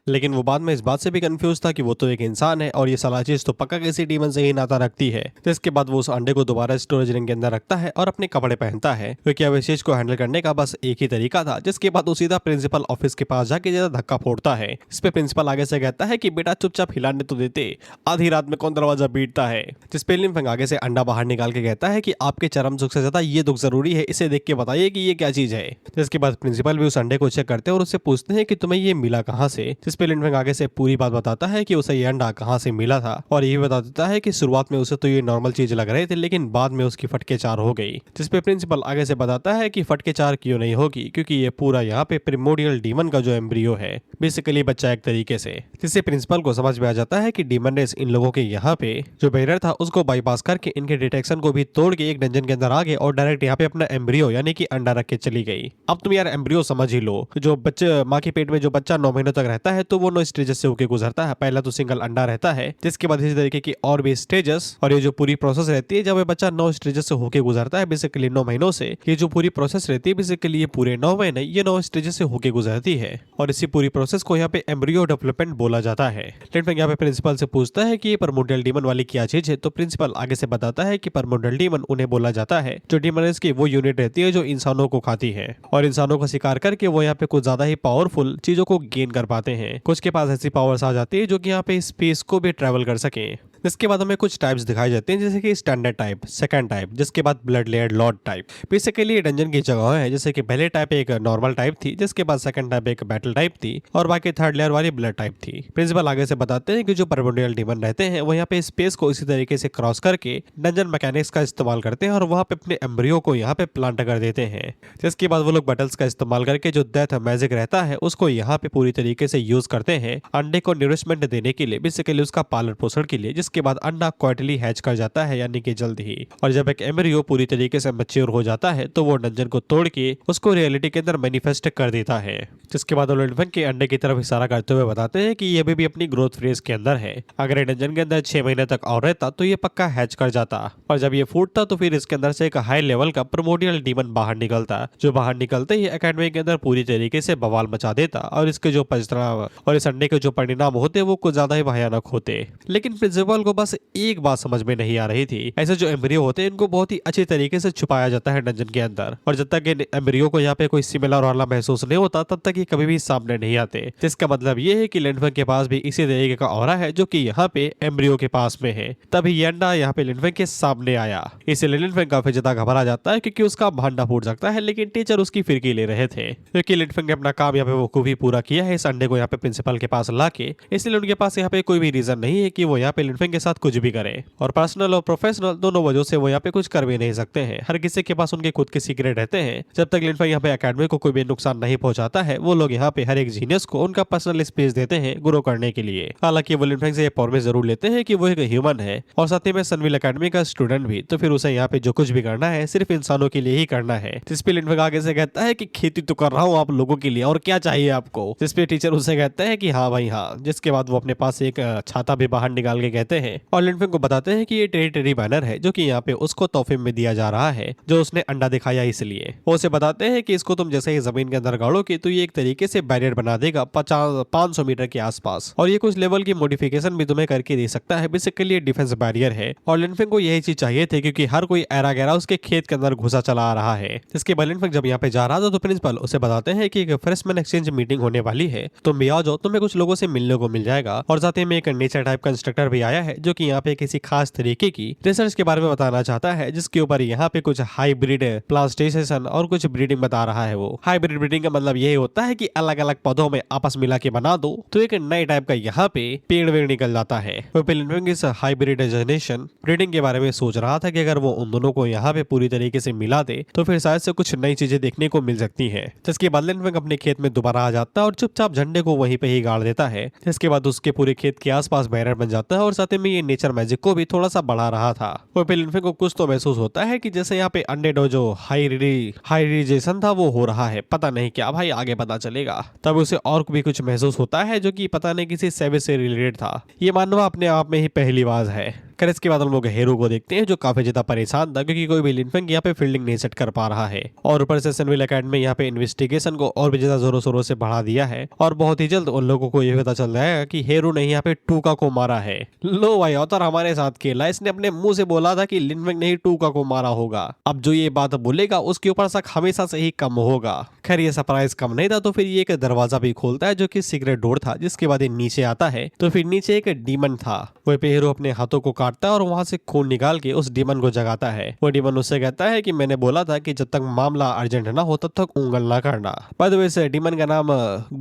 [SPEAKER 1] लेकिन वो बाद में इस बात से भी कंफ्यूज था कि वो तो एक इंसान है और ये साला चीज तो पक्का किसी डीमन से ही नाता रखती है। तो इसके बाद वो उस अंडे को दोबारा स्टोरेज रिंग के अंदर रखता है और अपने कपड़े पहनता है, क्योंकि अब इस चीज को हैंडल करने का बस एक ही तरीका था। जिसके बाद वो सीधा प्रिंसिपल ऑफिस के पास जाके ज्यादा धक्का फोड़ता है। इस पे प्रिंसिपल आगे से कहता है कि बेटा चुपचाप हिलाने तो देते, आधी रात में कौन दरवाजा बीटता है। जिसपे लिन फेंग आगे से अंडा बाहर निकाल के कहता है कि आपके चरम सुख से ज्यादा ये दुख जरूरी है, इसे देख के बताइए कि ये क्या चीज है। जिसके बाद प्रिंसिपल भी उस अंडे को चेक करते हैं और उससे पूछते हैं कि तुम्हें ये मिला कहाँ से। जिसपे लिन फेंग आगे से पूरी बात बताता है कि उसे ये अंडा कहाँ से मिला था और ये बता देता है कि शुरुआत में उसे तो ये नॉर्मल चीज लग रहे थे, लेकिन बाद में उसकी फटके चार हो गई। जिसपे प्रिंसिपल आगे से बताता है कि फटके चार क्यों नहीं होगी, क्योंकि ये पूरा यहाँ पे प्रिमोडियल डीमन का जो एम्ब्रियो है, बेसिकली बच्चा एक तरीके से। जिससे प्रिंसिपल को समझ में आ जाता है कि डीमन रेस इन लोगों के यहाँ पे जो बैरियर था उसको बाईपास करके इनके डिटेक्शन को भी तोड़ के एक डंजन के अंदर आ गए और डायरेक्ट यहाँ पे अपना एम्ब्रियो यानी कि अंडा रख के चली गई। अब तुम यार एम्ब्रियो समझ ही लो, जो बच्चे माँ के पेट में जो बच्चा 9 महीनों तक रहता है तो वो 9 स्टेजेस से होकर गुजरता है। पहला तो सिंगल अंडा रहता है, जिसके बाद इसी तरीके की और भी स्टेजेस, और ये जो पूरी प्रोसेस रहती है जब ये बच्चा 9 स्टेजेस से होके गुजरता है, बेसिकली 9 महीनों से, ये जो पूरी प्रोसेस रहती है बेसिकली ये पूरे 9 महीने ये 9 स्टेजेस से होके गुजरती है और इसी पूरी प्रोसेस को यहाँ पे एम्ब्रियो डेवलपमेंट बोला जाता है। लिन फेंग यहाँ पे प्रिंसिपल से पूछता है कि ये परमोडियल डीमन वाली क्या चीज है, तो प्रिंसिपल आगे से बताता है कि परमोडियल डीमन उन्हें बोला जाता है जो डीमन की वो यूनिट रहती है जो इंसानों को खाती है और इंसानों का शिकार करके वो यहाँ पे कुछ ज्यादा ही पावरफुल चीजों को गेन कर पाते हैं। कुछ के पास ऐसी पावर्स आ जाती है जो कि यहाँ पे स्पेस को भी ट्रैवल कर सके। इसके बाद हमें कुछ टाइप्स दिखाई जाते हैं, जैसे कि स्टैंडर्ड टाइप, सेकंड टाइप, जिसके बाद blood layer Lord type. Basically ये डंजन की जगह है, जैसे कि पहले टाइप एक नॉर्मल टाइप थी, जिसके बाद सेकंड टाइप एक बैटल टाइप थी और बाकी थर्ड लेयर वाली ब्लड टाइप थी। प्रिंसिपल आगे से बताते हैं कि जो परमोडियल डीमन रहते हैं वो यहाँ पे स्पेस को इसी तरीके से क्रॉस करके डंजन मैकेनिक्स का इस्तेमाल करते हैं और वहाँ पे अपने एम्ब्रियो को यहाँ पे प्लांट कर देते हैं। जिसके बाद वो लोग बटल्स का इस्तेमाल करके जो डेथ मैजिक रहता है उसको यहाँ पे पूरी तरीके से यूज करते हैं अंडे को नरिशमेंट देने के लिए, बेसिकली उसका पालन पोषण के लिए। जिसके बाद अंडा क्वार्टरली हैच कर जाता है, यानी कि जल्द ही। और जब एक एम्ब्रियो पूरी तरीके से मैच्योर हो जाता है तो वो डंजन को तोड़ के उसको रियलिटी के अंदर मैनिफेस्ट कर देता है। जिसके बाद लिन फेंग के अंडे की तरफ इशारा करते हुए बताते हैं कि ये भी अपनी ग्रोथ फेज के अंदर है। अगर ये डंजन के अंदर 6 महीने तक और रहता तो ये पक्का हैच कर जाता और जब ये फूटता तो फिर इसके अंदर से एक हाई लेवल का प्रिमोडियल डीमन बाहर निकलता, जो बाहर निकलते ही एकेडमी के अंदर पूरी तरीके से बवाल मचा देता और इसके जो परिणाम और इस अंडे के जो परिणाम होते वो कुछ ज्यादा ही भयानक होते। लेकिन प्रिंसिपल को बस एक बात समझ में नहीं आ रही थी, ऐसे जो एम्ब्रियो होते हैं इनको बहुत ही अच्छे तरीके से छुपाया जाता है डंजन के अंदर और जब तक इन एम्ब्रियो को यहाँ पे कोई सिमिलर वाला महसूस नहीं होता तब तक ये कभी भी सामने नहीं आते। जिसका मतलब ये है कि लिन फेंग के पास भी इसी तरीके का ऑरा है जो कि यहाँ पे एम्ब्रियो के पास में है। तभी ये अंडा यहाँ पे लिन फेंग के सामने आया, इसलिए लिन फेंग काफी ज्यादा घबरा जाता है क्योंकि उसका भांडा फूट सकता है, लेकिन टीचर उसकी फिरकी ले रहे थे क्योंकि लिन फेंग ने अपना काम यहाँ पे वो खूबी पूरा किया है इस अंडे को यहाँ पे प्रिंसिपल के पास ला के, इसलिए उनके पास यहाँ पे कोई भी रीजन नहीं है कि वो यहाँ पे लिन फेंग के साथ कुछ भी करे और पर्सनल और प्रोफेशनल दोनों वजहों से वो यहाँ पे कुछ कर भी नहीं सकते हैं। हर किसी के पास उनके खुद के सीक्रेट रहते हैं। जब तक लिन फेंग यहाँ पे एकेडमी को कोई भी नुकसान नहीं पहुंचाता है वो लोग यहाँ पे हर एक जीनियस को उनका पर्सनल स्पेस देते हैं ग्रो करने के लिए। हालांकि वो लिन फेंग से ये प्रॉमिस जरूर लेते हैं कि वो एक ह्यूमन है और साथ ही में सनविल एकेडमी का स्टूडेंट भी, तो फिर उसे यहाँ पे जो कुछ भी करना है सिर्फ इंसानों के लिए ही करना है। जिस पे लिन फेंग आगे से कहता है कि खेती तो कर रहा हूँ आप लोगों के लिए और क्या चाहिए आपको। जिस पे टीचर उसे कहते हैं कि हाँ भाई हाँ। जिसके बाद वो अपने पास एक छाता भी बाहर निकाल के कहते हैं और लिन फेंग को बताते हैं कि ये टेरिटरी बैनर है जो कि यहाँ पे उसको तोहफे में दिया जा रहा है जो उसने अंडा दिखाया इसलिए। वो उसे बताते हैं कि इसको तुम जैसे ही जमीन के अंदर गाड़ोगे तो ये एक तरीके से बैरियर बना देगा 500 मीटर के आसपास और ये कुछ लेवल की मॉडिफिकेशन भी तुम्हें करके दे सकता है। बेसिकली ये डिफेंस बैरियर है और लिन फेंग को यही चीज चाहिए थी क्योंकि हर कोई एरा गैरा उसके खेत के अंदर घुसा चला आ रहा है। जिसके बाद लिन फेंग जब यहाँ पे जा रहा था तो प्रिंसिपल उसे बताते हैं कि एक फ्रेशमैन एक्सचेंज मीटिंग होने वाली है, तुम भी आ जाओ, तुम्हें कुछ लोगों से मिलने को मिल जाएगा और साथ ही में एक नेचर टाइप का इंस्ट्रक्टर भी आया है जो कि यहाँ पे किसी खास तरीके की रिसर्च के बारे में बताना चाहता है, जिसके ऊपर यहाँ पे कुछ हाइब्रिड प्लांटेशन और कुछ ब्रीडिंग बता रहा है। वो हाइब्रिड ब्रीडिंग का मतलब यही होता है कि अलग अलग पौधों में आपस मिला के बना दो तो एक नए टाइप का यहाँ पे पेड़ वेड़ निकल जाता है। लिनफेंग इस हाइब्रिडाइजेशन ब्रीडिंग के बारे में सोच रहा था कि अगर वो उन दोनों को यहाँ पे पूरी तरीके से मिला दे तो फिर शायद से कुछ नई चीजें देखने को मिल सकती है। जिसके बाद लिनफेंग अपने खेत में दोबारा आ जाता है और चुपचाप झंडे को वहीं पे ही गाड़ देता है। जिसके बाद उसके पूरे खेत के आसपास बैनर बन जाता है और साथ में ये नेचर मैजिक को भी थोड़ा सा बढ़ा रहा था। लिनफेंग को कुछ तो महसूस होता है कि जैसे यहाँ पे अंडरडॉग जो हाइब्रिडाइजेशन था वो हो रहा है, पता नहीं क्या भाई, आगे पता चलेगा। तब उसे और भी कुछ महसूस होता है जो कि पता नहीं किसी सेवे से रिलेटेड था। ये मानवा अपने आप में ही पहली बात है। खैर इसके बाद हम लोग हेरो को देखते हैं जो काफी ज्यादा परेशान था क्योंकि कोई भी लिनफेंग यहाँ पे फील्डिंग नहीं सेट कर पा रहा है और ऊपर से सनविल एकेडमी यहाँ पे इन्वेस्टिगेशन को और भी ज्यादा जोरों शोरों से बढ़ा दिया है और बहुत ही जल्द उन लोगों को ये पता चल जाएगा कि हेरो ने यहाँ पे टूका को मारा है। लो भाई, अवतार हमारे साथ खेला, इसने अपने मुंह से बोला था कि लिनफेंग ने ही टूका को मारा होगा। अब जो ये बात बोलेगा उसके ऊपर शक हमेशा से ही कम होगा। खैर ये सरप्राइज कम नहीं था तो फिर ये एक दरवाजा भी खोलता है जो कि सीक्रेट डोर था। जिसके बाद ये नीचे आता है तो फिर नीचे एक डीमन था। वहीं पे हीरो अपने हाथों को काटता है और वहां से खून निकाल के उस डीमन को जगाता है। वो डीमन उससे कहता है कि मैंने बोला था कि जब तक मामला अर्जेंट ना हो तब तक उंगल ना करना। बाय द वे से डीमन का नाम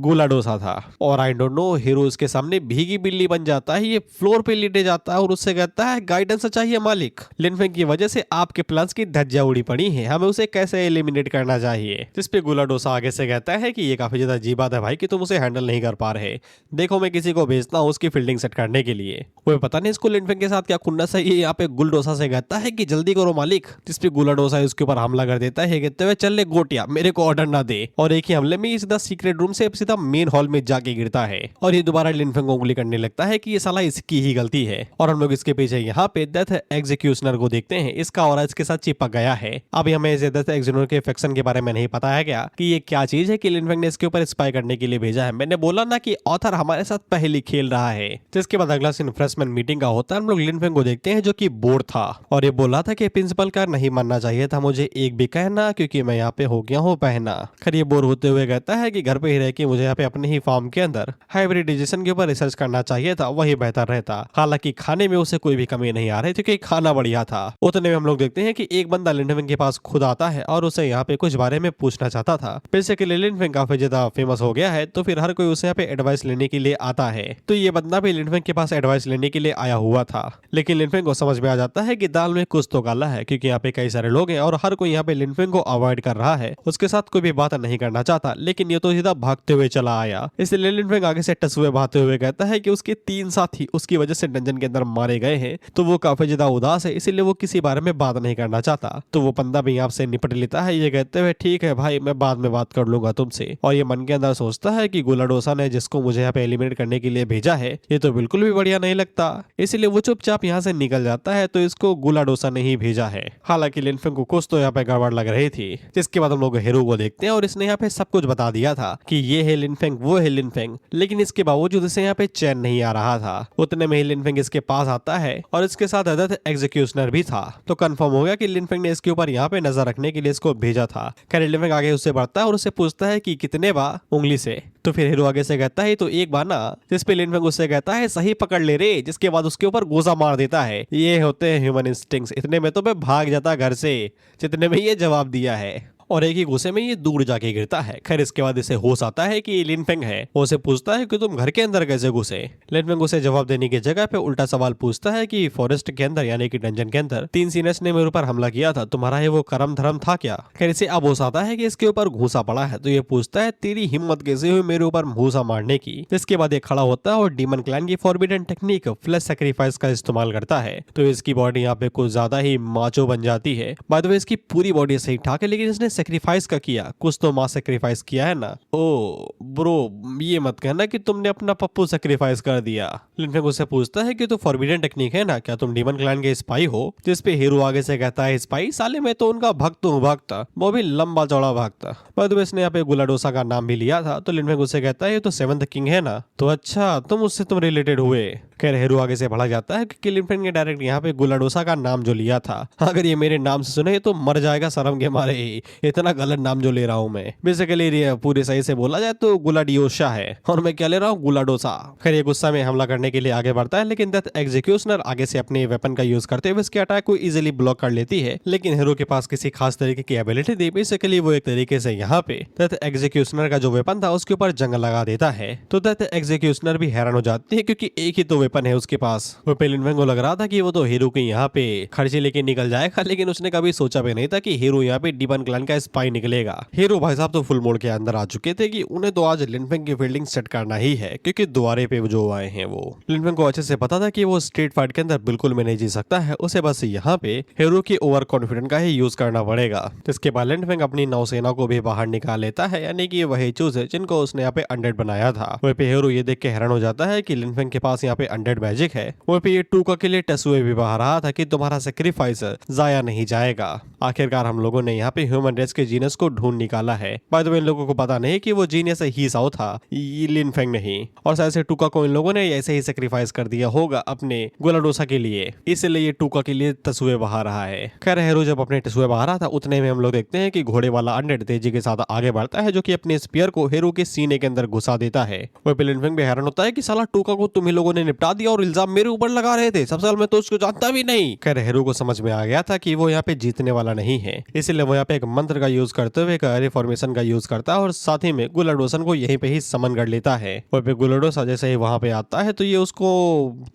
[SPEAKER 1] गुलाडोसा था और आई डोंट नो हीरो उसके सामने भीगी बिल्ली बन जाता है। ये फ्लोर पे लेटे जाता है और उससे कहता है गाइडेंस चाहिए मालिक, लिनफेंग की वजह से आपके प्लान्स की धज्जियां उड़ी पड़ी है, हमें उसे कैसे एलिमिनेट करना चाहिए। जिस पे गुलाडोसा आगे से कहता है कि ये काफी ज्यादा अजीब बात है भाई कि तुम उसे हैंडल नहीं कर पा रहे। देखो मैं किसी को भेजता हूँ उसकी फील्डिंग सेट करने के लिए। वो पता नहीं इसको लिनफेंग के साथ क्या खुन्नस है। ये यहाँ पे गुलडोसा से कहता है कि जल्दी करो मालिक। जिस पे गुलाडोसा उसके ऊपर हमला कर देता है कहते हुए चल ले गोटिया, मेरे को ऑर्डर ना दे। और एक ही हमले में सीधा सीक्रेट रूम से सीधा मेन हॉल में जाके गिरता है और ये दोबारा लिनफेंग को उंगली करने लगता है कि ये साला इसकी ही गलती है। और हम लोग इसके पीछे यहाँ पे डेथ एग्जीक्यूशनर को देखते हैं। इसका और इसके साथ चिपक गया है। अब हमें इसे डेथ एग्जीक्यूशनर के फैक्शन के बारे में नहीं पता है क्या कि ये क्या चीज है कि लिनफेंग ने इसके ऊपर स्पाई करने के लिए भेजा है। मैंने बोला ना कि ऑथर हमारे साथ पहले खेल रहा है। जिसके बाद अगला सीन फ्रेशमैन मीटिंग का होता है। हम लोग लिनफेंग को देखते हैं जो कि बोर था और ये बोला था कि प्रिंसिपल का नहीं मानना चाहिए था मुझे एक भी कहना क्योंकि मैं यहाँ पे हो गया हूँ पहना। खैर ये बोर होते हुए कहता है कि घर पे ही रह के मुझे यहाँ पे अपने ही फार्म के अंदर हाइब्रिडाइजेशन के ऊपर रिसर्च करना चाहिए था, वही बेहतर रहता। हालांकि खाने में उसे कोई भी कमी नहीं आ रही थी क्योंकि खाना बढ़िया था। उतने में हम लोग देखते हैं कि एक बंदा लिनफेंग के पास खुद आता है और उसे यहाँ पे कुछ बारे में पूछना चाहता था। बेसिकली लिनफेंग काफी ज्यादा फेमस हो गया है तो फिर हर कोई उसे यहाँ पे एडवाइस लेने के लिए आता है। तो ये बंदा भी लिनफेंग के पास एडवाइस लेने के लिए आया हुआ था। लेकिन लिनफेंग को समझ में आ जाता है कि दाल में कुछ तो काला है क्योंकि यहाँ पे कई सारे लोग हैं और हर कोई यहाँ पे लिनफेंग को अवॉइड कर रहा है, उसके साथ कोई भी बात नहीं करना चाहता। लेकिन ये तो सीधा भागते हुए चला आया। इसलिए लिनफेंग आगे से टस हुए भागते हुए कहता है कि उसके 3 साथी उसकी वजह से डंजन के अंदर मारे गए हैं तो वो काफी ज्यादा उदास है, इसीलिए वो किसी बारे में बात नहीं करना चाहता। तो वो बंदा भी यहाँ से निपट लेता है ये कहते हुए ठीक है भाई मैं बाद में बात कर लूंगा तुमसे। और ये मन के अंदर सोचता है कि गुलाडोसा ने जिसको मुझे यहाँ पे एलिमिनेट करने के लिए भेजा है ये तो बिल्कुल भी बढ़िया नहीं लगता, इसलिए वो चुपचाप यहाँ से निकल जाता है। तो इसको गुलाडोसा ने ही भेजा है। हालांकि लिनफेंग को कुछ तो यहाँ पे गड़बड़ लग रही थी। जिसके बाद हम लोग हीरो को देखते हैं और इसने यहाँ पे सब कुछ बता दिया था कि ये है लिनफेंग वो है लिनफेंग, लेकिन इसके बावजूद इसे यहाँ पे चैन नहीं आ रहा था। उतने में ही लिनफेंग इसके पास आता है और इसके साथ डेथ एग्जीक्यूशनर भी था। तो कंफर्म हो गया कि लिनफेंग ने इसके ऊपर यहाँ पे नजर रखने के लिए इसको भेजा था। खैर लिनफेंग आगे उससे बढ़ता है और उससे पूछता है कि कितने बार उंगली से। तो फिर हीरो आगे से कहता है तो एक बार ना। जिस पे लिनफेंग उससे कहता है सही पकड़ ले रे। जिसके बाद उसके ऊपर गोसा मार देता है। ये होते हैं ह्यूमन इंस्टिंक्ट्स। इतने में तो मैं भाग जाता घर से जितने में ये जवाब दिया है और एक ही गुस्से में ये दूर जाके गिरता है। खैर इसके बाद इसे होश आता है कि ये लिनफेंग है। वो उसे पूछता है कि तुम घर के अंदर कैसे घुसे। लिनफेंग उसे जवाब देने की जगह पे उल्टा सवाल पूछता है कि फॉरेस्ट के अंदर यानी कि डंजन के अंदर 3 सीनियर्स ने मेरे ऊपर हमला किया था, तुम्हारा ये वो करम धर्म था क्या। खैर इसे अब होश आता है कि इसके ऊपर घूसा पड़ा है। तो ये पूछता है तेरी हिम्मत कैसे हुई मेरे ऊपर घूसा मारने की। इसके बाद ये खड़ा होता है और डीमन क्लैन की फॉरबिडन टेक्निक फ्लैश सैक्रिफाइस का इस्तेमाल करता है। तो इसकी बॉडी यहाँ पे कुछ ज्यादा ही माचो बन जाती है। बाय द वे इसकी पूरी बॉडी सही ठाक है लेकिन इसने सैक्रिफाइस का कुछ तो मां सैक्रिफाइस किया है ना। ओ ब्रो ये मत कहना कि तुमने अपना पप्पू सैक्रिफाइस कर दिया। लिनफेंग उससे पूछता है कि तो फॉरबिडन टेक्निक है ना, क्या तुम डीमन क्लैन के स्पाई हो। जिस पे हीरो आगे से कहता है स्पाई साले मैं तो उनका भक्त हूँ, भक्त वो भी लंबा चौड़ा भक्त। बाद में इसने यहाँ पे गुलाडोसा का नाम भी लिया था। तो लिनफेंग उससे कहता है ये तो 7th किंग है ना। तो अच्छा तुम उससे तुम रिलेटेड हुए। खैर हेरू आगे से बढ़ा जाता है कि लिनफेंग ने डायरेक्ट यहाँ पे गुलाडोसा का नाम जो लिया था, अगर ये मेरे नाम से सुने तो मर जाएगा शर्म के मारे, इतना गलत नाम जो ले रहा हूँ मैं। बेसिकली पूरे सही से बोला जाए तो गुलाडियोशा है और मैं क्या ले रहा हूँ, गुलाडोसा। खैर ये गुस्सा में हमला करने के लिए आगे बढ़ता है, लेकिन डेथ एग्जीक्यूशनर आगे से अपने वेपन का यूज करते हुए इसके अटैक को इजीली ब्लॉक कर लेती है। लेकिन हीरो के पास किसी खास तरीके की एबिलिटी थी, बेसिकली वो एक तरीके से यहाँ पे डेथ एग्जीक्यूशनर का जो वेपन था उसके ऊपर जंग लगा देता है। तो डेथ एग्जीक्यूशनर भी हैरान हो जाती है क्योंकि एक ही तो वेपन है उसके पास। वो लिनफेंग को लग रहा था कि वो तो हीरो के यहाँ पे खर्चे लेके निकल जाएगा, लेकिन उसने कभी सोचा भी नहीं था कि हीरो यहाँ पे डिबन क्लैन का स्पाई निकलेगा। हीरो भाई साहब तो फुल मोड के अंदर आ चुके थे कि उन्हें तो आज लिनफेंग की फील्डिंग सेट करना ही है, क्योंकि द्वारे पे जो आए हैं वो लिनफेंग को अच्छे से पता था कि वो स्ट्रीट फाइट के अंदर बिल्कुल में नहीं जी सकता है, उसे बस यहाँ पे हीरो की ओवर कॉन्फिडेंट का ही यूज करना पड़ेगा। इसके बाद लिनफेंग अपनी नौसेना को भी बाहर निकाल लेता है, यानी कि वही चूज है जिनको उसने यहाँ पे अनडेड बनाया था। वहीं पे हीरो ये देख के हैरान हो जाता है कि लिनफेंग के पास यहाँ पे अनडेड मैजिक है। वहीं पे ये टूका के लिए टेसुए भी बहा रहा था कि तुम्हारा सेक्रीफाइस जाया नहीं जाएगा। आखिरकार हम लोगों ने यहाँ पे ह्यूमन रेस के जीनियस को ढूंढ निकाला है। बाय द वे इन लोगों को पता नहीं कि वो जीनियस ही साओ था, ये लिनफेंग नहीं, और शायद से टूका को इन लोगों ने ऐसे ही सेक्रीफाइस कर दिया होगा अपने गुलाडोसा के लिए, इसलिए ये टूका के लिए तसुए बहा रहा है। खैर हीरो जब अपने तसुए बहा रहा था उतने में हम लोग देखते हैं कि घोड़े वाला अनडेड तेजी के साथ आगे बढ़ता है, जो कि अपने स्पीयर को हीरो के सीने के अंदर घुसा देता है। वहीं पे लिनफेंग भी हैरान होता है कि साला टूका को तुम ही लोगों ने निपटा दिया और इल्जाम मेरे ऊपर लगा रहे थे, सबसे पहले मैं तो उसको जानता भी नहीं। खैर हीरो को समझ में आ गया था कि वो यहाँ पे जीतने वाला नहीं है, इसलिए वो यहाँ पे एक मंत्र का यूज करते हुए एक फॉर्मेशन का यूज करता है और साथ ही में गुलाडोसन को यहीं पे ही समन कर लेता है। वहीं पे गुलाडोसा जैसे ही वहां पे आता है तो ये उसको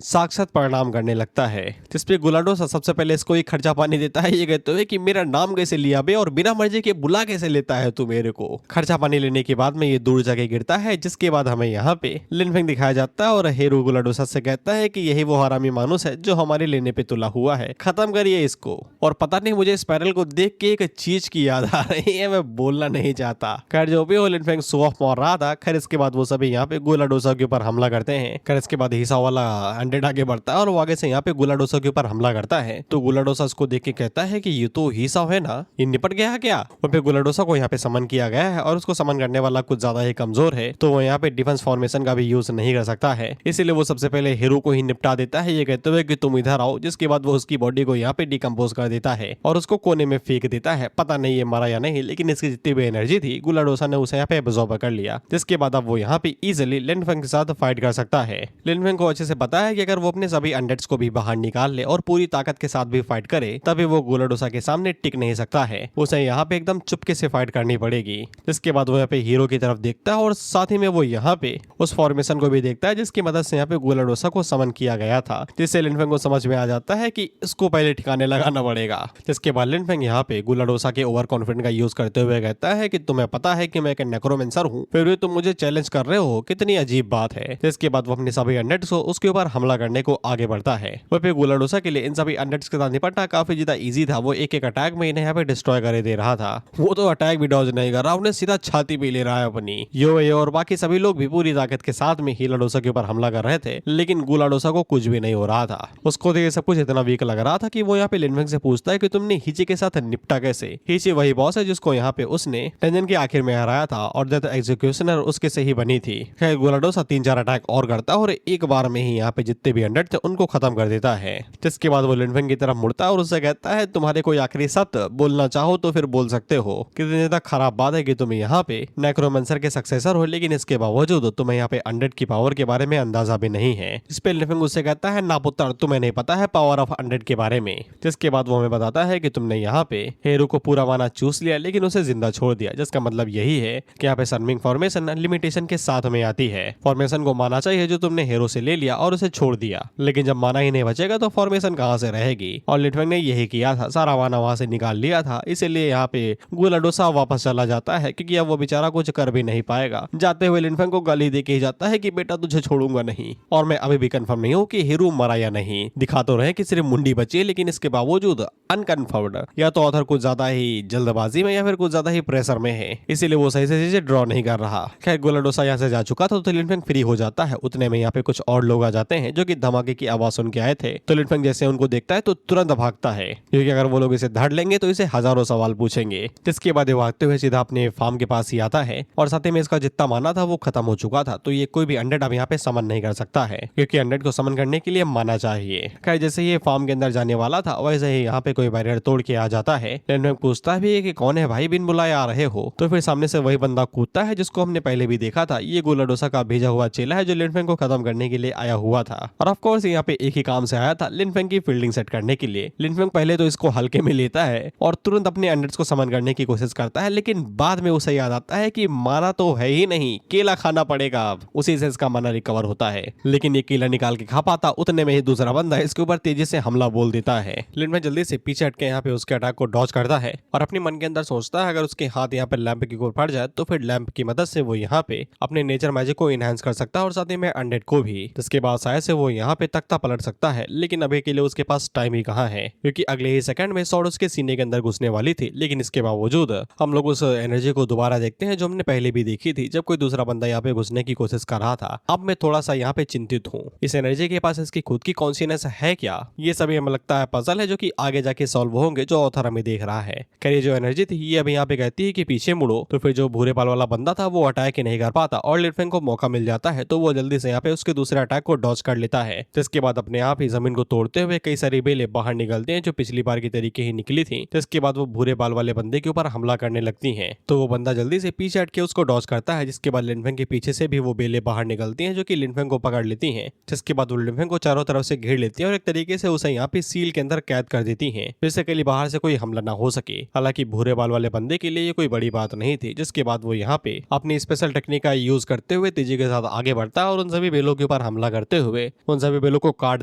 [SPEAKER 1] साक्षात प्रणाम करने लगता है, जिसपे गुलाडोसा सबसे पहले इसको ही खर्चा पानी देता है, ये कहते हुए कि मेरा नाम कैसे लिया बे और बिना मर्जी के बुला कैसे लेता है तू मेरे को। खर्चा पानी लेने के बाद में ये दूर जगह गिरता है, जिसके बाद हमें यहाँ पे लिनफेंग दिखाया जाता है और हीरो गुलाडोसा से कहता है कि यही वो हरामी मानुस है जो हमारे लेने पे तुला हुआ है, खत्म करिए इसको। और पता नहीं मुझे स्पाइरल को देख के एक चीज की याद आ रही है, मैं बोलना नहीं चाहता। खैर जो भी हो लिनफेंग शो ऑफ मार रहा था। खैर इसके बाद वो सभी यहाँ पे गुलाडोसा के ऊपर हमला करते हैं। खैर इसके बाद हिसा वाला अनडेड आगे बढ़ता है और वो आगे से यहाँ पे गुलाडोसा के ऊपर हमला करता है। तो गुलाडोसा उसको देख के कहता है कि ये तो हिसा है ना, ये निपट गया क्या। वहाँ पे गुलाडोसा को यहाँ पे समन किया गया है और उसको समन करने वाला कुछ ज्यादा ही कमजोर है, तो वो यहाँ पे डिफेंस फॉर्मेशन का भी यूज नहीं कर सकता है, इसीलिए वो सबसे पहले हीरो को ही निपटा देता है, ये कहते हुए कि तुम इधर आओ। जिसके बाद वो उसकी बॉडी को यहाँ पे डिकम्पोज कर देता है और उसको कोने में फेंक देता है। पता नहीं ये मरा या नहीं, लेकिन इसकी जितनी भी एनर्जी थी गुलाडोसा ने उसे यहाँ पे एब्जॉर्ब कर लिया। जिसके बाद अब वो यहाँ पे इजिली लिनफेंग के साथ फाइट कर सकता है। लिनफेंग को अच्छे से पता है कि अगर वो अपने सभी अनडेड्स को भी बाहर निकाल ले और पूरी ताकत के साथ भी फाइट करे, तभी वो गुलाडोसा के सामने टिक नहीं सकता है, उसे यहाँ पे एकदम चुपके से फाइट करनी पड़ेगी। जिसके बाद वो यहाँ पे हीरो की तरफ देखता है और साथ ही में वो यहाँ पे उस फॉर्मेशन को भी देखता है जिसकी मदद से यहाँ पे गुलाडोसा को समन किया गया था, जिससे लिनफेंग को समझ में आ जाता है कि इसको पहले ठिकाने लगाना पड़ेगा। जिसके बाद लिनफेंग यहाँ पे गुलाडोसा के ओवर कॉन्फिडेंट का यूज करते हुए कहता है कि तुम्हें पता है कि मैं एक नेक्रोमेंसर हूँ, फिर भी तुम मुझे चैलेंज कर रहे हो, कितनी अजीब बात है। जिसके बाद वो अपने सभी अनडेड्स को उसके ऊपर हमला करने को आगे बढ़ता है। वहीं पे गुलाडोसा के लिए इन सभी अनडेड्स के साथ निपटना काफी ज्यादा इजी था। वो एक एक अटैक में इन्हें यहाँ पे डिस्ट्रॉय कर दे रहा था। वो तो अटैक भी डॉज नहीं कर रहा, उन्हें सीधा छाती पे ले रहा है अपनी। यो और बाकी सभी लोग भी पूरी ताकत के साथ में गुलाडोसा के ऊपर हमला कर रहे थे, लेकिन गुलाडोसा को कुछ भी नहीं हो रहा था। उसको तो ये सब कुछ इतना वीक लग रहा था कि वो यहाँ पे लिनफेंग से पूछता है कि तुमने हिची के साथ निपटा कैसे। हिची वही बॉस है जिसको यहाँ पे उसने टेंजन के आखिर में हराया था और डेथ एग्जीक्यूशनर उसके से ही बनी थी। खैर गुलाडोसा 3-4 अटैक और करता है और एक बार में ही यहाँ पे जितने भी अनडेड थे उनको खत्म कर देता है। जिसके बाद वो लिनफेंग की तरफ मुड़ता है और उससे कहता है तुम्हारे कोई आखिरी सत्य बोलना चाहो तो फिर बोल सकते हो। कितनी ज्यादा खराब बात है कि तुम यहाँ पे नेक्रोमेंसर के सक्सेसर हो, लेकिन इसके बावजूद तुम्हें यहाँ पे अनडेड की पावर के बारे में अंदाजा भी नहीं है। इस पे लिनफेंग उससे कहता है ना पुत्र, तुम्हें नहीं पता है पावर ऑफ अनडेड के बारे में। जिसके बाद वो हमें बताता है कि तुमने यहाँ पे हीरो को पूरा माना चूस लिया, लेकिन उसे जिंदा छोड़ दिया। जिसका मतलब यही है कि यहाँ पे सर्मिंग फॉर्मेशन लिमिटेशन के साथ में आती है। फॉर्मेशन को माना चाहिए जो तुमने हीरो से ले लिया और उसे छोड़ दिया, लेकिन जब माना ही नहीं बचेगा तो फॉर्मेशन कहाँ से रहेगी। और लिनफेंग ने यही किया था, सारा माना वहां से निकाल लिया था। इसीलिए यहाँ पे गुलाडोसा वापस चला जाता है, क्योंकि अब वो बेचारा कुछ कर भी नहीं पाएगा। जाते हुए लिनफेंग को गाली दे के ही जाता है कि बेटा तुझे छोड़ूंगा नहीं। और मैं अभी भी कंफर्म नहीं हूँ कि हीरो मरा या नहीं। दिखा तो रहे कि सिर्फ मुंडी बची है, लेकिन इसके बावजूद अनकन्फर्म्ड। या तो ऑथर कुछ ज्यादा ही जल्दबाजी में या फिर कुछ ज्यादा ही प्रेशर में है, इसीलिए वो सही से चीजें ड्रॉ नहीं कर रहा। खैर गुलाडोसा यहाँ से जा चुका था तो लिनफेंग फ्री हो जाता है। उतने में यहाँ पे कुछ और लोग आ जाते हैं जो कि धमाके की आवाज सुन के आए थे। तो लिनफेंग जैसे उनको देखता है तो तुरंत भागता है, क्योंकि अगर वो लोग इसे धड़ लेंगे तो इसे हजारों सवाल पूछेंगे। जिसके बाद भागते हुए सीधा अपने फार्म के पास ही आता है और साथ ही में इसका जितना माना था वो खत्म हो चुका था, तो ये कोई भी अनडेड अब यहाँ पे समन नहीं कर सकता है। क्योंकि अनडेड को समन करने के लिए माना चाहिए। खैर जैसे ये फार्म के अंदर जाने वाला था वैसे ही यहाँ पे कोई बैरियर तोड़ के आ जाता है। लिन फेंग पूछता भी है कि कौन है भाई, बिन बुलाए आ रहे हो। तो फिर सामने से वही बंदा कूदता है जिसको हमने पहले भी देखा था। ये गुलाडोसा का भेजा हुआ चेला है जो लिन फेंग को खत्म करने के लिए आया हुआ था। और ऑफ कोर्स यहाँ पे एक ही काम से आया था, लिन फेंग की फील्डिंग सेट करने के लिए। लिन फेंग पहले तो इसको हल्के में लेता है और तुरंत अपने अंडर्स को समन करने की कोशिश करता है, लेकिन बाद में उसे याद आता है कि माना तो है ही नहीं, केला खाना पड़ेगा। अब उसी से इसका माना रिकवर होता है, लेकिन ये केला निकाल के खा पाता उतने में ही दूसरा बंदा इसके ऊपर तेजी से हमला बोल देता है। लिन फेंग जल्दी से पीछे हटके यहाँ पे उसके अटैक को डॉज करता है और अपने मन के अंदर सोचता है अगर उसके हाथ यहाँ पे लैंप की ओर पड़ जाए तो फिर लैंप की मदद से वो यहाँ पे अपने नेचर मैजिक को इनहेंस कर सकता है और साथ ही में अनडेड को भी, जिसके बाद शायद से वो यहाँ पे तख्ता पलट सकता है। लेकिन अभी के लिए उसके पास टाइम ही कहाँ है, क्योंकि अगले ही सेकंड में सॉर्ड उसके सीने के अंदर घुसने वाली थी। लेकिन इसके बावजूद हम लोग उस एनर्जी को दोबारा देखते हैं जो हमने पहले भी देखी थी जब कोई दूसरा बंदा यहाँ पे घुसने की कोशिश कर रहा था। अब मैं थोड़ा सा यहाँ पे चिंतित हूँ, इस एनर्जी के पास इसकी खुद की कॉन्शियसनेस है क्या? ये सभी हमें लगता है पजल है जो कि आगे जाके सॉल्व होंगे, जो ऑथर हमें देख रहा है। खैर ये जो एनर्जी थी ये अभी यहाँ पे कहती है कि पीछे मुड़ो, तो फिर जो भूरे बाल वाला बंदा था वो अटैक ही नहीं कर पाता और लिन फेंग को मौका मिल जाता है तो वो जल्दी से यहाँ पे उसके दूसरे अटैक को डॉज कर लेता है। जिसके बाद अपने आप ही जमीन को तोड़ते हुए कई सारी बेलें बाहर निकलती हैं जो पिछली बार की तरीके ही निकली थी। जिसके बाद वो भूरे बाल वाले बंदे के ऊपर हमला करने लगती हैं, तो वो बंदा जल्दी से पीछे हट के उसको डॉज करता है। जिसके बाद लिन फेंग के पीछे से भी वो बेलें बाहर निकलती हैं जो कि लिन फेंग को पकड़ लेती हैं। जिसके बाद वो लिन फेंग को चारों तरफ से घेर लेती है और एक तरीके से उसे यहाँ पे सील के अंदर कैद कर देती है, जिससे कहीं बाहर से कोई हमला ना हो सके। हालांकि भूरे बाल वाले बंदे के लिए ये कोई बड़ी बात नहीं थी। जिसके बाद वो यहाँ पे अपनी स्पेशल टेक्निक का यूज करते हुए तेजी के साथ आगे बढ़ता है और उन सभी बेलों के ऊपर हमला करते हुए उन सभी बेलों को काट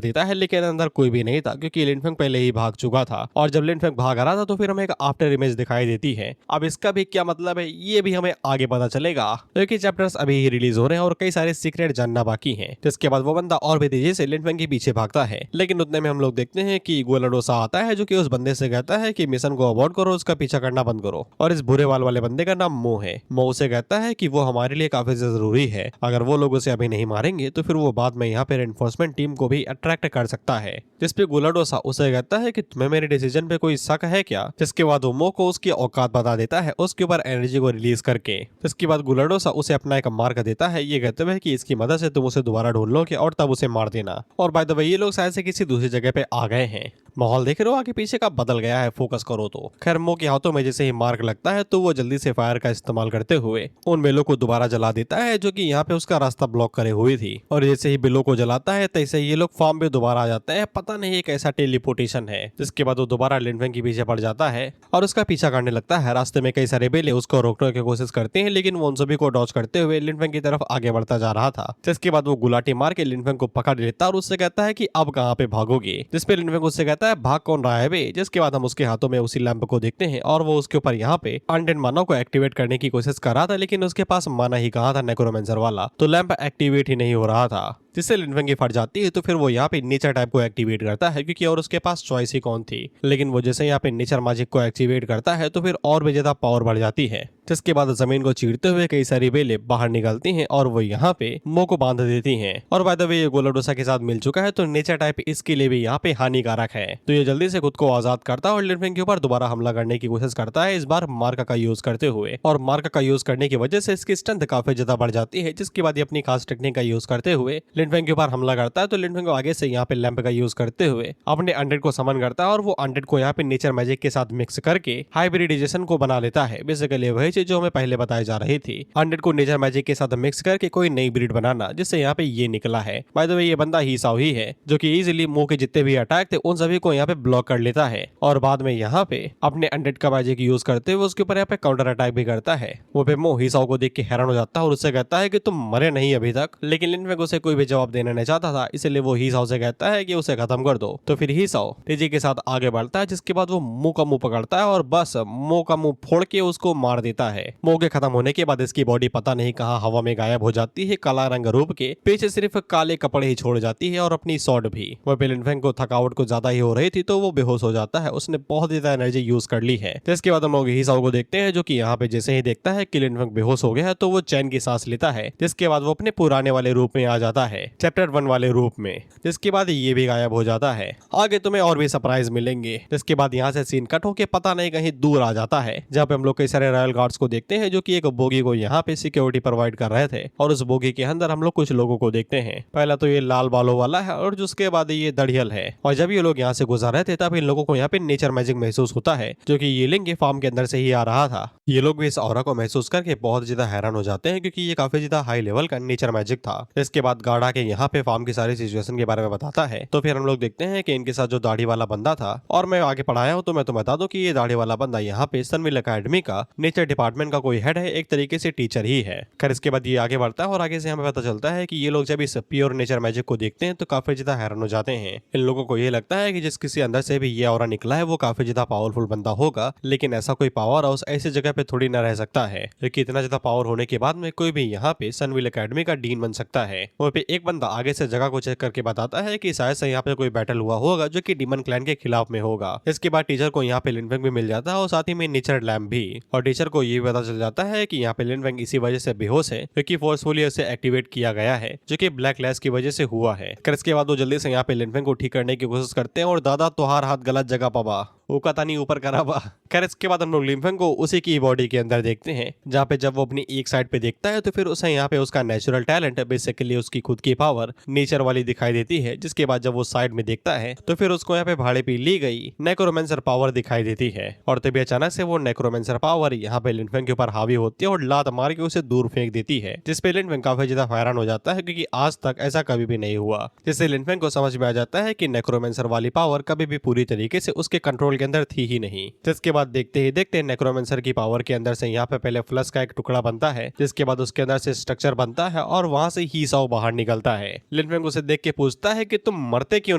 [SPEAKER 1] देता है। लेकिन अंदर कोई भी नहीं था क्योंकि लिन फेंग पहले ही भाग चुका था। और जब लिन फेंग भाग रहा था तो फिर हमें एक आफ्टर इमेज दिखाई देती है। अब इसका भी क्या मतलब है ये भी हमें आगे पता चलेगा, क्योंकि चैप्टर्स अभी ही रिलीज हो रहे हैं और कई सारे सीक्रेट जानना बाकी है। जिसके बाद वो बंदा और भी तेजी से लिन फेंग के पीछे भागता है, लेकिन उतने में हम लोग देखते हैं कि गुलाडोसा आता है जो कि उस बंदे से कहता है कि मिशन को अवॉइड करो, उसका पीछा करना बंद करो। और इस भूरे बाल वाले बंदे का नाम मो है। मो उसे कहता है कि वो हमारे लिए काफी जरूरी है, अगर वो लोग उसे अभी नहीं मारेंगे तो फिर वो बाद में यहाँ पे रेनफोर्समेंट टीम को भी अट्रैक्ट कर सकता है। जिसपे गुलाडोसा उसे कहता है कि तुम्हें मेरे डिसीजन पे कोई शक है क्या? जिसके बाद वो मो को उसकी औकात बता देता है उसके ऊपर एनर्जी को रिलीज करके। जिसके बाद गुलाडोसा उसे अपना एक मार्क देता है, ये कहते हुए कि इसकी मदद से तुम उसे दोबारा ढूंढ लोगे और तब उसे मार देना। और बाय द वे ये लोग शायद से किसी दूसरी जगह पे आ गए हैं। माहौल देख रहे हो आगे पीछे का बदल गया है, फोकस करो तो। खैर मो के हाथों में जैसे ही मार्क लगता है तो वो जल्दी से फायर का इस्तेमाल करते हुए उन बेलों को दोबारा जला देता है जो कि यहाँ पे उसका रास्ता ब्लॉक करे हुई थी। और जैसे ही बेलों को जलाता है तैसे ये लोग फार्म पे दोबारा आ जाते हैं। पता नहीं एक ऐसा टेलीपोर्टेशन है। जिसके बाद वो दोबारा लिन फेंग के पीछे पड़ जाता है और उसका पीछा करने लगता है। रास्ते में कई सारे बेले उसको रोकने की कोशिश करते हैं, लेकिन वो उन सभी को डॉज करते हुए लिन फेंग की तरफ आगे बढ़ता जा रहा था। जिसके बाद वो गुलाटी मार के लिन फेंग को पकड़ लेता है और उससे कहता है कि अब कहाँ पे भागोगे? जिसपे लिन फेंग उससे कहता है भाग कौन रहा है बे? जिसके बाद हम उसके हाथों में उसी लैंप को देखते हैं और वो उसके ऊपर यहाँ पे अनडेड मानव को एक्टिवेट करने की कोशिश कर रहा था, लेकिन उसके पास माना ही कहा था नेक्रोमेंसर वाला, तो लैंप एक्टिवेट ही नहीं हो रहा था। जिससे लिन फेंग फट जाती है तो फिर वो यहाँ पे नेचर टाइप को एक्टिवेट करता है, क्योंकि और उसके पास चॉइस ही कौन थी। लेकिन वो जैसे यहाँ पे नेचर मैजिक को एक्टिवेट करता है तो फिर और भी ज्यादा पावर बढ़ जाती है। जिसके बाद जमीन को चीरते हुए कई सारी बेलें बाहर निकलती हैं और वो यहाँ पे मो को बांध देती हैं। और बाय द वे ये गुलाडोसा के साथ मिल चुका है तो नेचर टाइप इसके लिए भी यहाँ पे हानिकारक है। तो ये जल्दी से खुद को आजाद करता है और लिन फेंग के ऊपर दोबारा हमला करने की कोशिश करता है, इस बार मार्क का यूज करते हुए। और मार्क का यूज करने की वजह से इसकी स्ट्रेंथ काफी ज्यादा बढ़ जाती है। जिसके बाद ये अपनी खास टेक्निक का यूज करते हुए लिन फेंग के ऊपर हमला करता है। तो लिन फेंग को आगे से यहाँ पे लैंप का यूज करते हुए अपने अनडेड को समन करता है और वो अनडेड को यहाँ पे नेचर मैजिक के साथ मिक्स करके हाइब्रिडाइजेशन को बना लेता है। बेसिकली वही चीज जो हमें पहले बताई जा रही थी, अनडेड को नेचर मैजिक के साथ मिक्स करके कोई नई ब्रीड बनाना, जिससे यहाँ पे ये निकला है। बाय द वे ये बंदा ही साओ ही है जो कि इजीली मुंह के जितने भी अटैक थे उन सभी को यहाँ पे ब्लॉक कर लेता है और बाद में यहाँ पे अपने अनडेड का मैजिक यूज करते हुए उसके ऊपर यहाँ पे काउंटर अटैक भी करता है। वो पे मो ही साओ को देख के हैरान हो जाता है और उससे कहता है कि तुम मरे नहीं अभी तक। लेकिन लिन फेंग उसे कोई भी जवाब देना नहीं चाहता था, इसलिए वो ही साओ से कहता है कि उसे खत्म कर दो। तो फिर ही साओ तेजी के साथ आगे बढ़ता है। जिसके बाद वो मुंह का मुंह पकड़ता है और बस मुंह का मुंह फोड़ के उसको मार देता है। मुंह के खत्म होने के बाद इसकी बॉडी पता नहीं कहाँ हवा में गायब हो जाती है। काला रंग रूप के पीछे सिर्फ काले कपड़े ही छोड़ जाती है और अपनी स्वॉर्ड भी। वह लिन फेंग को थकावट को ज्यादा ही हो रही थी तो वो बेहोश हो जाता है। उसने बहुत ज्यादा एनर्जी यूज कर ली है। इसके बाद हम लोग ही साओ को देखते हैं जो कि यहाँ पे जैसे ही देखता है कि लिन फेंग बेहोश हो गया है तो वो चैन की सांस लेता है। जिसके बाद वो अपने पुराने वाले रूप में आ जाता है। है चैप्टर 1 वाले रूप में, जिसके बाद ये भी गायब हो जाता है। आगे तुम्हें और भी सरप्राइज मिलेंगे। जिसके बाद यहाँ से सीन कट होके पता नहीं कहीं दूर आ जाता है, जहाँ पे हम लोग कई सारे रॉयल गार्ड्स को देखते हैं जो कि एक बोगी को यहाँ पे सिक्योरिटी प्रोवाइड कर रहे थे। और उस बोगी के अंदर हम लोग कुछ लोगों को देखते हैं। पहला तो ये लाल बालों वाला है और जिसके बाद ये दड़ियल है। और जब ये लोग यहाँ से गुजर रहे थे तब इन लोगों को यहाँ पे नेचर मैजिक महसूस होता है, जो कि ये लिंग फार्म के अंदर से ही आ रहा था। ये लोग भी इस ऑरा को महसूस करके बहुत ज्यादा हैरान हो जाते हैं, क्योंकि ये काफी ज्यादा हाई लेवल का नेचर मैजिक था। इसके बाद गार्ड आके यहाँ पे फार्म की सारी सिचुएशन के बारे में बताता है। तो फिर हम लोग देखते हैं कि इनके साथ जो दाढ़ी वाला बंदा था, और मैं आगे पढ़ाया हूँ तो मैं तुम्हें बता दूं कि ये दाढ़ी वाला बंदा यहाँ पे सनविल एकेडमी का नेचर डिपार्टमेंट का कोई हेड है, एक तरीके से टीचर ही है। खैर इसके बाद ये आगे बढ़ता है और आगे से हमें पता चलता है कि ये लोग जब इस प्योर नेचर मैजिक को देखते हैं तो काफी ज्यादा हैरान हो जाते हैं। इन लोगों को ये लगता है कि जिस किसी अंदर से भी ये ऑरा निकला है वो काफी ज्यादा पावरफुल बंदा होगा, लेकिन ऐसा कोई पावर हाउस ऐसी जगह पे थोड़ी न रह सकता है, क्योंकि इतना ज्यादा पावर होने के बाद में कोई भी यहाँ पे सनविल एकेडमी का डीन बन सकता है। वहाँ पे एक बंदा आगे से जगह को चेक करके बताता है कि शायद से यहाँ पे कोई बैटल हुआ होगा जो कि डीमन क्लैन के खिलाफ में होगा। इसके बाद टीचर को यहाँ पे लिनफेंग भी मिल जाता है और साथ ही में नेचर लैम्प भी। और टीचर को ये भी पता चल जाता है कि यहाँ पे लिनफेंग इसी वजह से बेहोश है क्योंकि फोर्सफुली उसे एक्टिवेट किया गया है, जो कि ब्लैक लैश की वजह से हुआ है। कर इसके बाद वो जल्दी से यहाँ पे लिनफेंग को ठीक करने की कोशिश करते हैं और दादा तुहार हाथ गलत जगह पाबा वो कता नहीं ऊपर कराबा। खैर इसके बाद हम लोग लिनफेंग को उसी की बॉडी के अंदर देखते हैं, जहाँ पे जब वो अपनी एक साइड पे देखता है तो फिर उसे यहाँ पे उसका नेचुरल टैलेंट, बेसिकली उसकी खुद की पावर नेचर वाली दिखाई देती है। जिसके बाद जब वो साइड में देखता है तो फिर उसको यहाँ पे भाड़े पे ली गई नेक्रोमेंसर पावर दिखाई देती है। और तभी अचानक से वो नेक्रोमेंसर पावर यहाँ पे लिनफेंग के ऊपर हावी होती है और लात मार के उसे दूर फेंक देती है, जिसपे लिनफेंग काफी ज्यादा हैरान हो जाता है क्योंकि आज तक ऐसा कभी भी नहीं हुआ। जिससे लिनफेंग को समझ में आ जाता है कि नेक्रोमेंसर वाली पावर कभी भी पूरी तरीके से उसके कंट्रोल के अंदर थी ही नहीं। जिसके बाद देखते ही देखते नेक्रोमेंसर की पावर के अंदर से यहाँ पे पहले फ्लश का एक टुकड़ा बनता है, जिसके बाद उसके अंदर से स्ट्रक्चर बनता है और वहां से ही साओ बाहर निकलता है। लिनफेंग उसे देख के पूछता है कि तुम मरते क्यों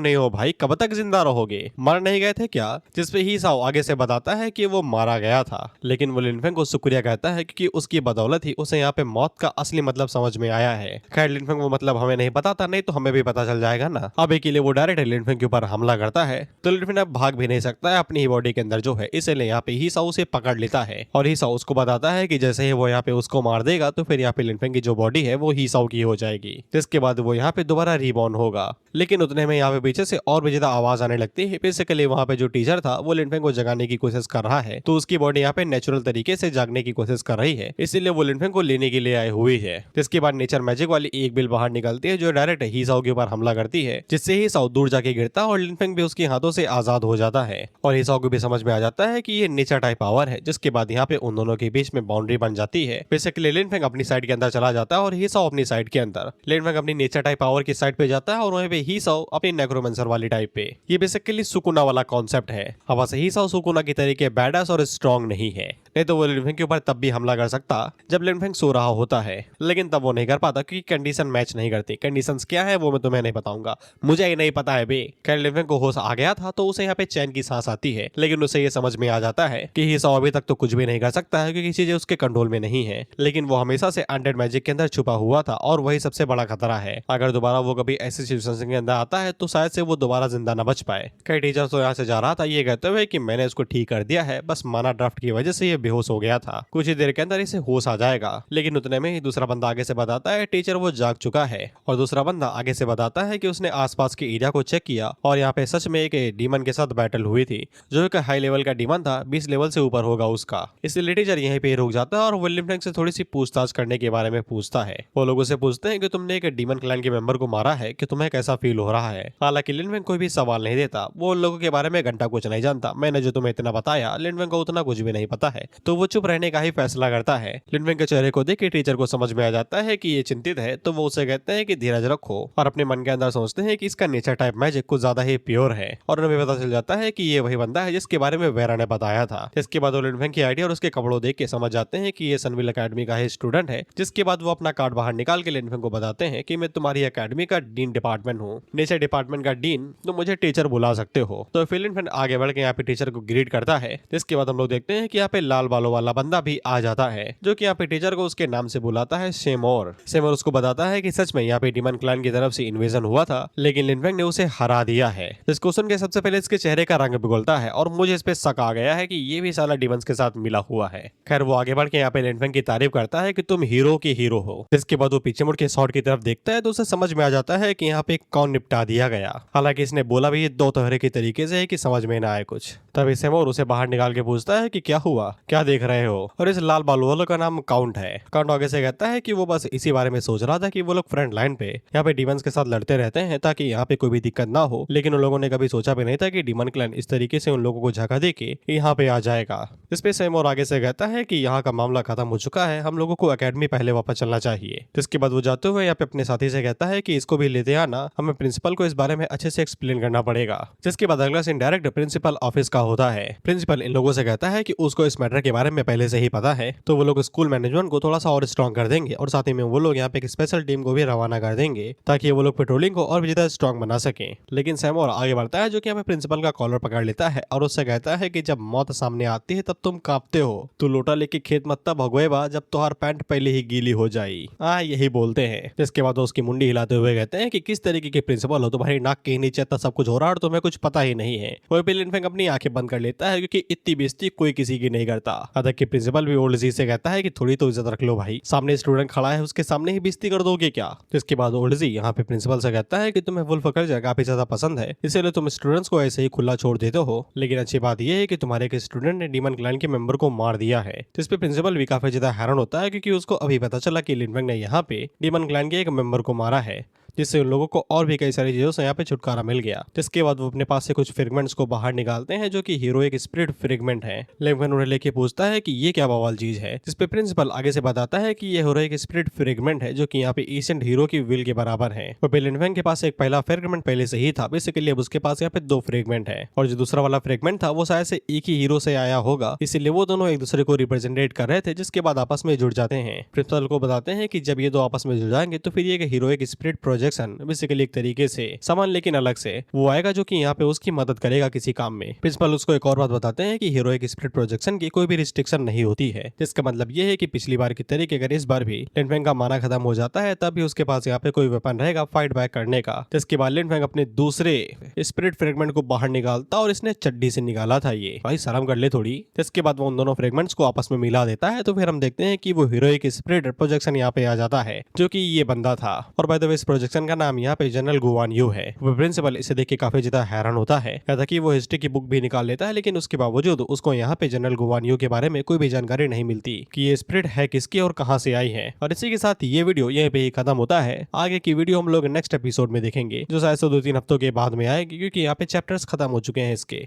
[SPEAKER 1] नहीं हो भाई, कब तक जिंदा रहोगे, मर नहीं गए थे क्या? जिसपे ही साओ आगे से बताता है कि वो मारा गया था, लेकिन वो लिनफेंग को शुक्रिया कहता है क्योंकि उसकी बदौलत ही उसे यहाँ पे मौत का असली मतलब समझ में आया है। खैर लिनफेंग वो मतलब हमें नहीं बताता, नहीं तो हमें भी पता चल जाएगा ना। अभी के लिए वो डायरेक्ट लिनफेंग के ऊपर हमला करता है, तो लिनफेंग अब भाग भी नहीं सकता है अपनी ही बॉडी के अंदर जो है, इसलिए यहाँ पे ही साओ उसे पकड़ लेता है और ही साओ उसको बताता है कि जैसे ही वो यहाँ पे उसको मार देगा तो फिर यहाँ पे लिनफेंग की जो बॉडी है वो ही साओ की हो जाएगी, जिसके बाद वो यहाँ पे दोबारा रीबॉर्न होगा। लेकिन उतने में यहाँ पे पीछे से और भी ज्यादा आवाज आने लगती है। बेसिकली वहाँ पे जो टीचर था वो लिनफेंग को जगाने की कोशिश कर रहा है, तो उसकी बॉडी यहाँ पे नेचुरल तरीके से जागने की कोशिश कर रही है, इसीलिए वो लिनफेंग को लेने के लिए आई हुई है। जिसके बाद नेचर मैजिक वाली एक बिल बाहर निकलती है जो डायरेक्ट ही साओ के ऊपर हमला करती है, जिससे ही साओ दूर जाके गिरता है और लिनफेंग भी उसके हाथों से आजाद हो जाता है। और ही साओ को भी समझ में आ जाता है कि ये नेचर टाइप पावर है, जिसके बाद यहाँ पे उन दोनों के बीच में बाउंड्री बन जाती है। बेसिकली लिनफेंग अपनी साइड के अंदर चला जाता है और ही साओ अपनी साइड के अंदर। लिनफेंग अपनी नेचर टाइप पावर की साइड पे जाता है और वहीं पे ही साओ अपनी नेक्रोमेंसर वाली टाइप पे। ये बेसिकली सुकुना वाला कॉन्सेप्ट है। अब वैसे ही साओ सुकुना की तरीके बैडस और स्ट्रॉन्ग नहीं है, नहीं तो वो लिनफेंग के ऊपर तब भी हमला कर सकता जब लिनफेंग सो रहा होता है, लेकिन तब वो नहीं कर पाता क्योंकि कंडीशन मैच नहीं करती। कंडीशंस क्या है वो मैं तुम्हें नहीं बताऊंगा, मुझे ही नहीं पता है बे। खैर लिनफेंग को होश आ गया था तो उसे यहाँ पे चैन की सांस आती है, लेकिन उसे ये समझ में आ जाता है कि ही साओ अभी तक तो कुछ भी नहीं कर सकता है क्योंकि चीजें उसके कंट्रोल में नहीं है, लेकिन वो हमेशा से अनडेड मैजिक के अंदर छुपा हुआ था और वही सबसे बड़ा खतरा है। अगर दोबारा वो कभी ऐसी सिचुएशन के अंदर आता है तो शायद से वो दोबारा जिंदा न बच पाए। कई टीचर तो यहाँ से जा रहा था ये कहते हुए कि मैंने इसको ठीक कर दिया है, बस माना ड्राफ्ट की वजह से ये बेहोश हो गया था, कुछ ही देर के अंदर इसे होश आ जाएगा। लेकिन उतने में ही दूसरा बंदा आगे से बताता है टीचर वो जाग चुका है, और दूसरा बंदा आगे से बताता है कि उसने आसपास के एरिया को चेक किया और यहाँ पे सच में एक डीमन के साथ बैटल हुई थी, जो एक हाई लेवल का डीमन था, 20 लेवल से ऊपर होगा उसका। इसलिए टीचर यहीं पे रुक जाता है और लिनफेंग से थोड़ी सी पूछताछ करने के बारे में पूछता है। वो लोगों से पूछते हैं कि तुमने एक डीमन क्लैन के मेंबर को मारा है कि तुम्हें कैसा फील हो रहा है। हालांकि लिनफेंग कोई भी सवाल नहीं देता, वो लोगों के बारे में घंटा कुछ नहीं जानता। मैंने जो तुम्हें इतना बताया लिनफेंग को उतना कुछ भी नहीं पता है, तो वो चुप रहने का ही फैसला करता है। लिनफेंग के चेहरे को देख के टीचर को समझ में आ जाता है कि ये चिंतित है, तो वो उसे कहते हैं कि धीरज रखो, और अपने मन के अंदर सोचते हैं कि इसका नेचर टाइप मैजिक कुछ ज्यादा ही प्योर है। और उन्हें पता चल जाता है कि ये वही बंदा है जिसके बारे में वेरा ने बताया था। इसके बाद वो लिनफेंग की आईडी और उसके कपड़ों देख के समझ जाते हैं कि ये सनविल एकेडमी का ही स्टूडेंट है। जिसके बाद वो अपना कार्ड बाहर निकाल के लिनफेंग को बताते हैं कि मैं तुम्हारी एकेडमी का डीन डिपार्टमेंट हूँ, नेचर डिपार्टमेंट का डीन, तो मुझे टीचर बुला सकते हो। तो फिर लिनफेंग आगे बढ़ के यहाँ पे टीचर को ग्रीट करता है। जिसके बाद हम लोग देखते हैं कि यहाँ पे लाल बालों वाला बंदा भी आ जाता है, जो कि यहाँ पे टीचर को उसके नाम से बुलाता है शेमोर। शेमोर उसको बताता है कि सच में यहाँ पे डीमन क्लैन की तरफ से इन्वेजन हुआ था, लेकिन लिनफेंग ने उसे हरा दिया है। इस क्वेश्चन के सबसे पहले इसके चेहरे का रंग बिगड़ता निकलता है और मुझे इस पे शक आ गया है कि ये भी साला डिमंस के साथ मिला हुआ है। खैर वो आगे बढ़ के यहाँ पे लिनफेंग की तारीफ करता है कि तुम हीरो के हीरो हो। इसके बाद वो पीछे मुड़ के शॉट की तरफ देखता है तो उसे समझ में आ जाता है कि यहाँ पे कौन निपटा दिया गया। हालांकि इसने बोला भी दो तरह के तरीके से है कि समझ में ना आए कुछ। तभी सेमोर उसे बाहर निकाल के पूछता है कि क्या हुआ, क्या देख रहे हो। और इस लाल बालू वालों का नाम काउंट है। काउंट आगे से कहता है कि वो बस इसी बारे में सोच रहा था कि वो लोग फ्रंट लाइन पे यहाँ पे डिमंस के साथ लड़ते रहते हैं ताकि यहाँ पे कोई भी दिक्कत ना हो, लेकिन उन लोगों ने कभी सोचा भी नहीं था कि डिमन क्लैन इस तरीके से उन लोगों को झका दे के यहाँ पे आ जाएगा। इस पे सेमोर आगे से कहता है कि यहाँ का मामला खत्म हो चुका है, हम लोगों को एकेडमी पहले वापस चलना चाहिए। जिसके बाद वो जाते हुए यहाँ पे अपने साथी से कहता है कि इसको भी लेते आना, हमें प्रिंसिपल को इस बारे में अच्छे से एक्सप्लेन करना पड़ेगा। जिसके बाद अगला सीन डायरेक्ट प्रिंसिपल ऑफिस का होता है। प्रिंसिपल इन लोगों से कहता है कि उसको इस मैटर के बारे में पहले से ही पता है, तो वो लोग स्कूल मैनेजमेंट को थोड़ा सा और स्ट्रॉन्ग कर देंगे और साथ ही में वो लोग यहाँ पे एक स्पेशल टीम को भी रवाना कर देंगे ताकि वो लोग पेट्रोलिंग को और भी ज्यादा स्ट्रॉन्ग बना सके। लेकिन सैमोर आगे बढ़ता है जो कि यहाँ पे प्रिंसिपल का कॉलर पकड़ लेता है और उससे कहता है कि जब मौत सामने आती है तब तुम कांपते हो, तू लोटा लेके खेत मत्ता भगवेबा जब तुम्हार पैंट पहले ही गीली हो जाई। यही बोलते हैं। जिसके बाद उसकी मुंडी हिलाते हुए कहते हैं कि किस तरीके के प्रिंसिपल हो, तुम्हारी नाक के नीचे तक सब कुछ हो रहा है और तुम्हें कुछ पता ही नहीं है। वो भी लिनफेंग अपनी आंखें बंद कर लेता है क्योंकि इतनी बेइज्जती कोई किसी की नहीं करता। अतः कि प्रिंसिपल भी ओल्ड जी से कहता है कि थोड़ी तो इज्जत रख लो भाई, सामने स्टूडेंट खड़ा है उसके सामने ही बेइज्जती कर दोगे क्या। जिसके बाद ओल्ड जी यहाँ पे प्रिंसिपल से कहता है कि तुम्हें वुल्फ कल्चर काफी ज्यादा पसंद है, इसीलिए तुम स्टूडेंट्स को ऐसे ही खुला छोड़ देते हो, लेकिन अच्छी बात यह है कि तुम्हारे एक स्टूडेंट ने डीमन क्लैन के मेंबर को मार दिया है। जिस पे प्रिंसिपल भी काफी ज्यादा हैरान होता है क्योंकि उसको अभी पता चला कि लिनफेंग ने यहाँ पे डीमन क्लैन के एक मेंबर को मारा है, जिससे उन लोगों को और भी कई सारी चीजों से यहाँ पे छुटकारा मिल गया। जिसके बाद वो अपने पास से कुछ फ्रेगमेंट्स को बाहर निकालते हैं जो कि हीरोइक स्पिरिट फ्रेगमेंट है। लिनफेंग उन्हें लेके पूछता है कि ये क्या बवाल चीज है, जिसपे प्रिंसिपल आगे से बताता है कि ये हीरोइक स्पिरिट फ्रेगमेंट है जो कि यहाँ पे एशियंट हीरो की विल के बराबर है। और लिनफेंग के पास एक पहला फ्रेगमेंट पहले से ही था, बेसिकली अब उसके पास यहाँ पे दो फ्रेगमेंट है और जो दूसरा वाला फ्रेगमेंट था वो शायद से एक ही हीरो से आया होगा, इसीलिए वो दोनों एक दूसरे को रिप्रेजेंटेट कर रहे थे, जिसके बाद आपस में जुड़ जाते हैं। प्रिंसिपल को बताते हैं कि जब ये दो आपस में जुड़ जाएंगे तो फिर ये हीरोइक स्पिरिट प्रोजेक्शन बेसिकली एक तरीके से समान लेकिन अलग से वो आएगा जो कि यहाँ पे उसकी मदद करेगा किसी काम में। प्रिंसिपल उसको एक और बात बताते हैं कि हीरोइक स्पिरिट प्रोजेक्शन की कोई भी रिस्ट्रिक्शन नहीं होती है, जिसका मतलब ये है कि पिछली बार की तरीके अगर इस बार भी लिनफेंग का माना खत्म हो जाता है तब भी उसके पास यहाँ पे कोई वेपन रहेगा फाइट बैक करने का। जिसके बाद लिनफेंग अपने दूसरे स्पिरिट फ्रेगमेंट को बाहर निकालता और इसने चड्डी से निकाला था, ये भाई शर्म कर ले थोड़ी। जिसके बाद वो उन दोनों फ्रेगमेंट्स को आपस में मिला देता है तो फिर हम देखते हैं कि वो हीरोइक स्पिरिट प्रोजेक्शन यहाँ पे आ जाता है जो कि ये बंदा था। और बाय द वे इस प्रोजेक्शन का नाम यहाँ पे जनरल गुवान यू है। वो प्रिंसिपल इसे देख के काफी ज्यादा हैरान होता है, कहता कि वो हिस्ट्री की बुक भी निकाल लेता है लेकिन उसके बावजूद उसको यहाँ पे जनरल गुवान यू के बारे में कोई भी जानकारी नहीं मिलती कि ये स्पिरिट है किसकी और कहाँ से आई है। और इसी के साथ ये वीडियो यहीं पे ही खत्म होता है। आगे की वीडियो हम लोग नेक्स्ट एपिसोड में देखेंगे जो शायद से 2-3 हफ्तों के बाद में आएगी क्योंकि यहाँ पे चैप्टर्स खत्म हो चुके हैं इसके।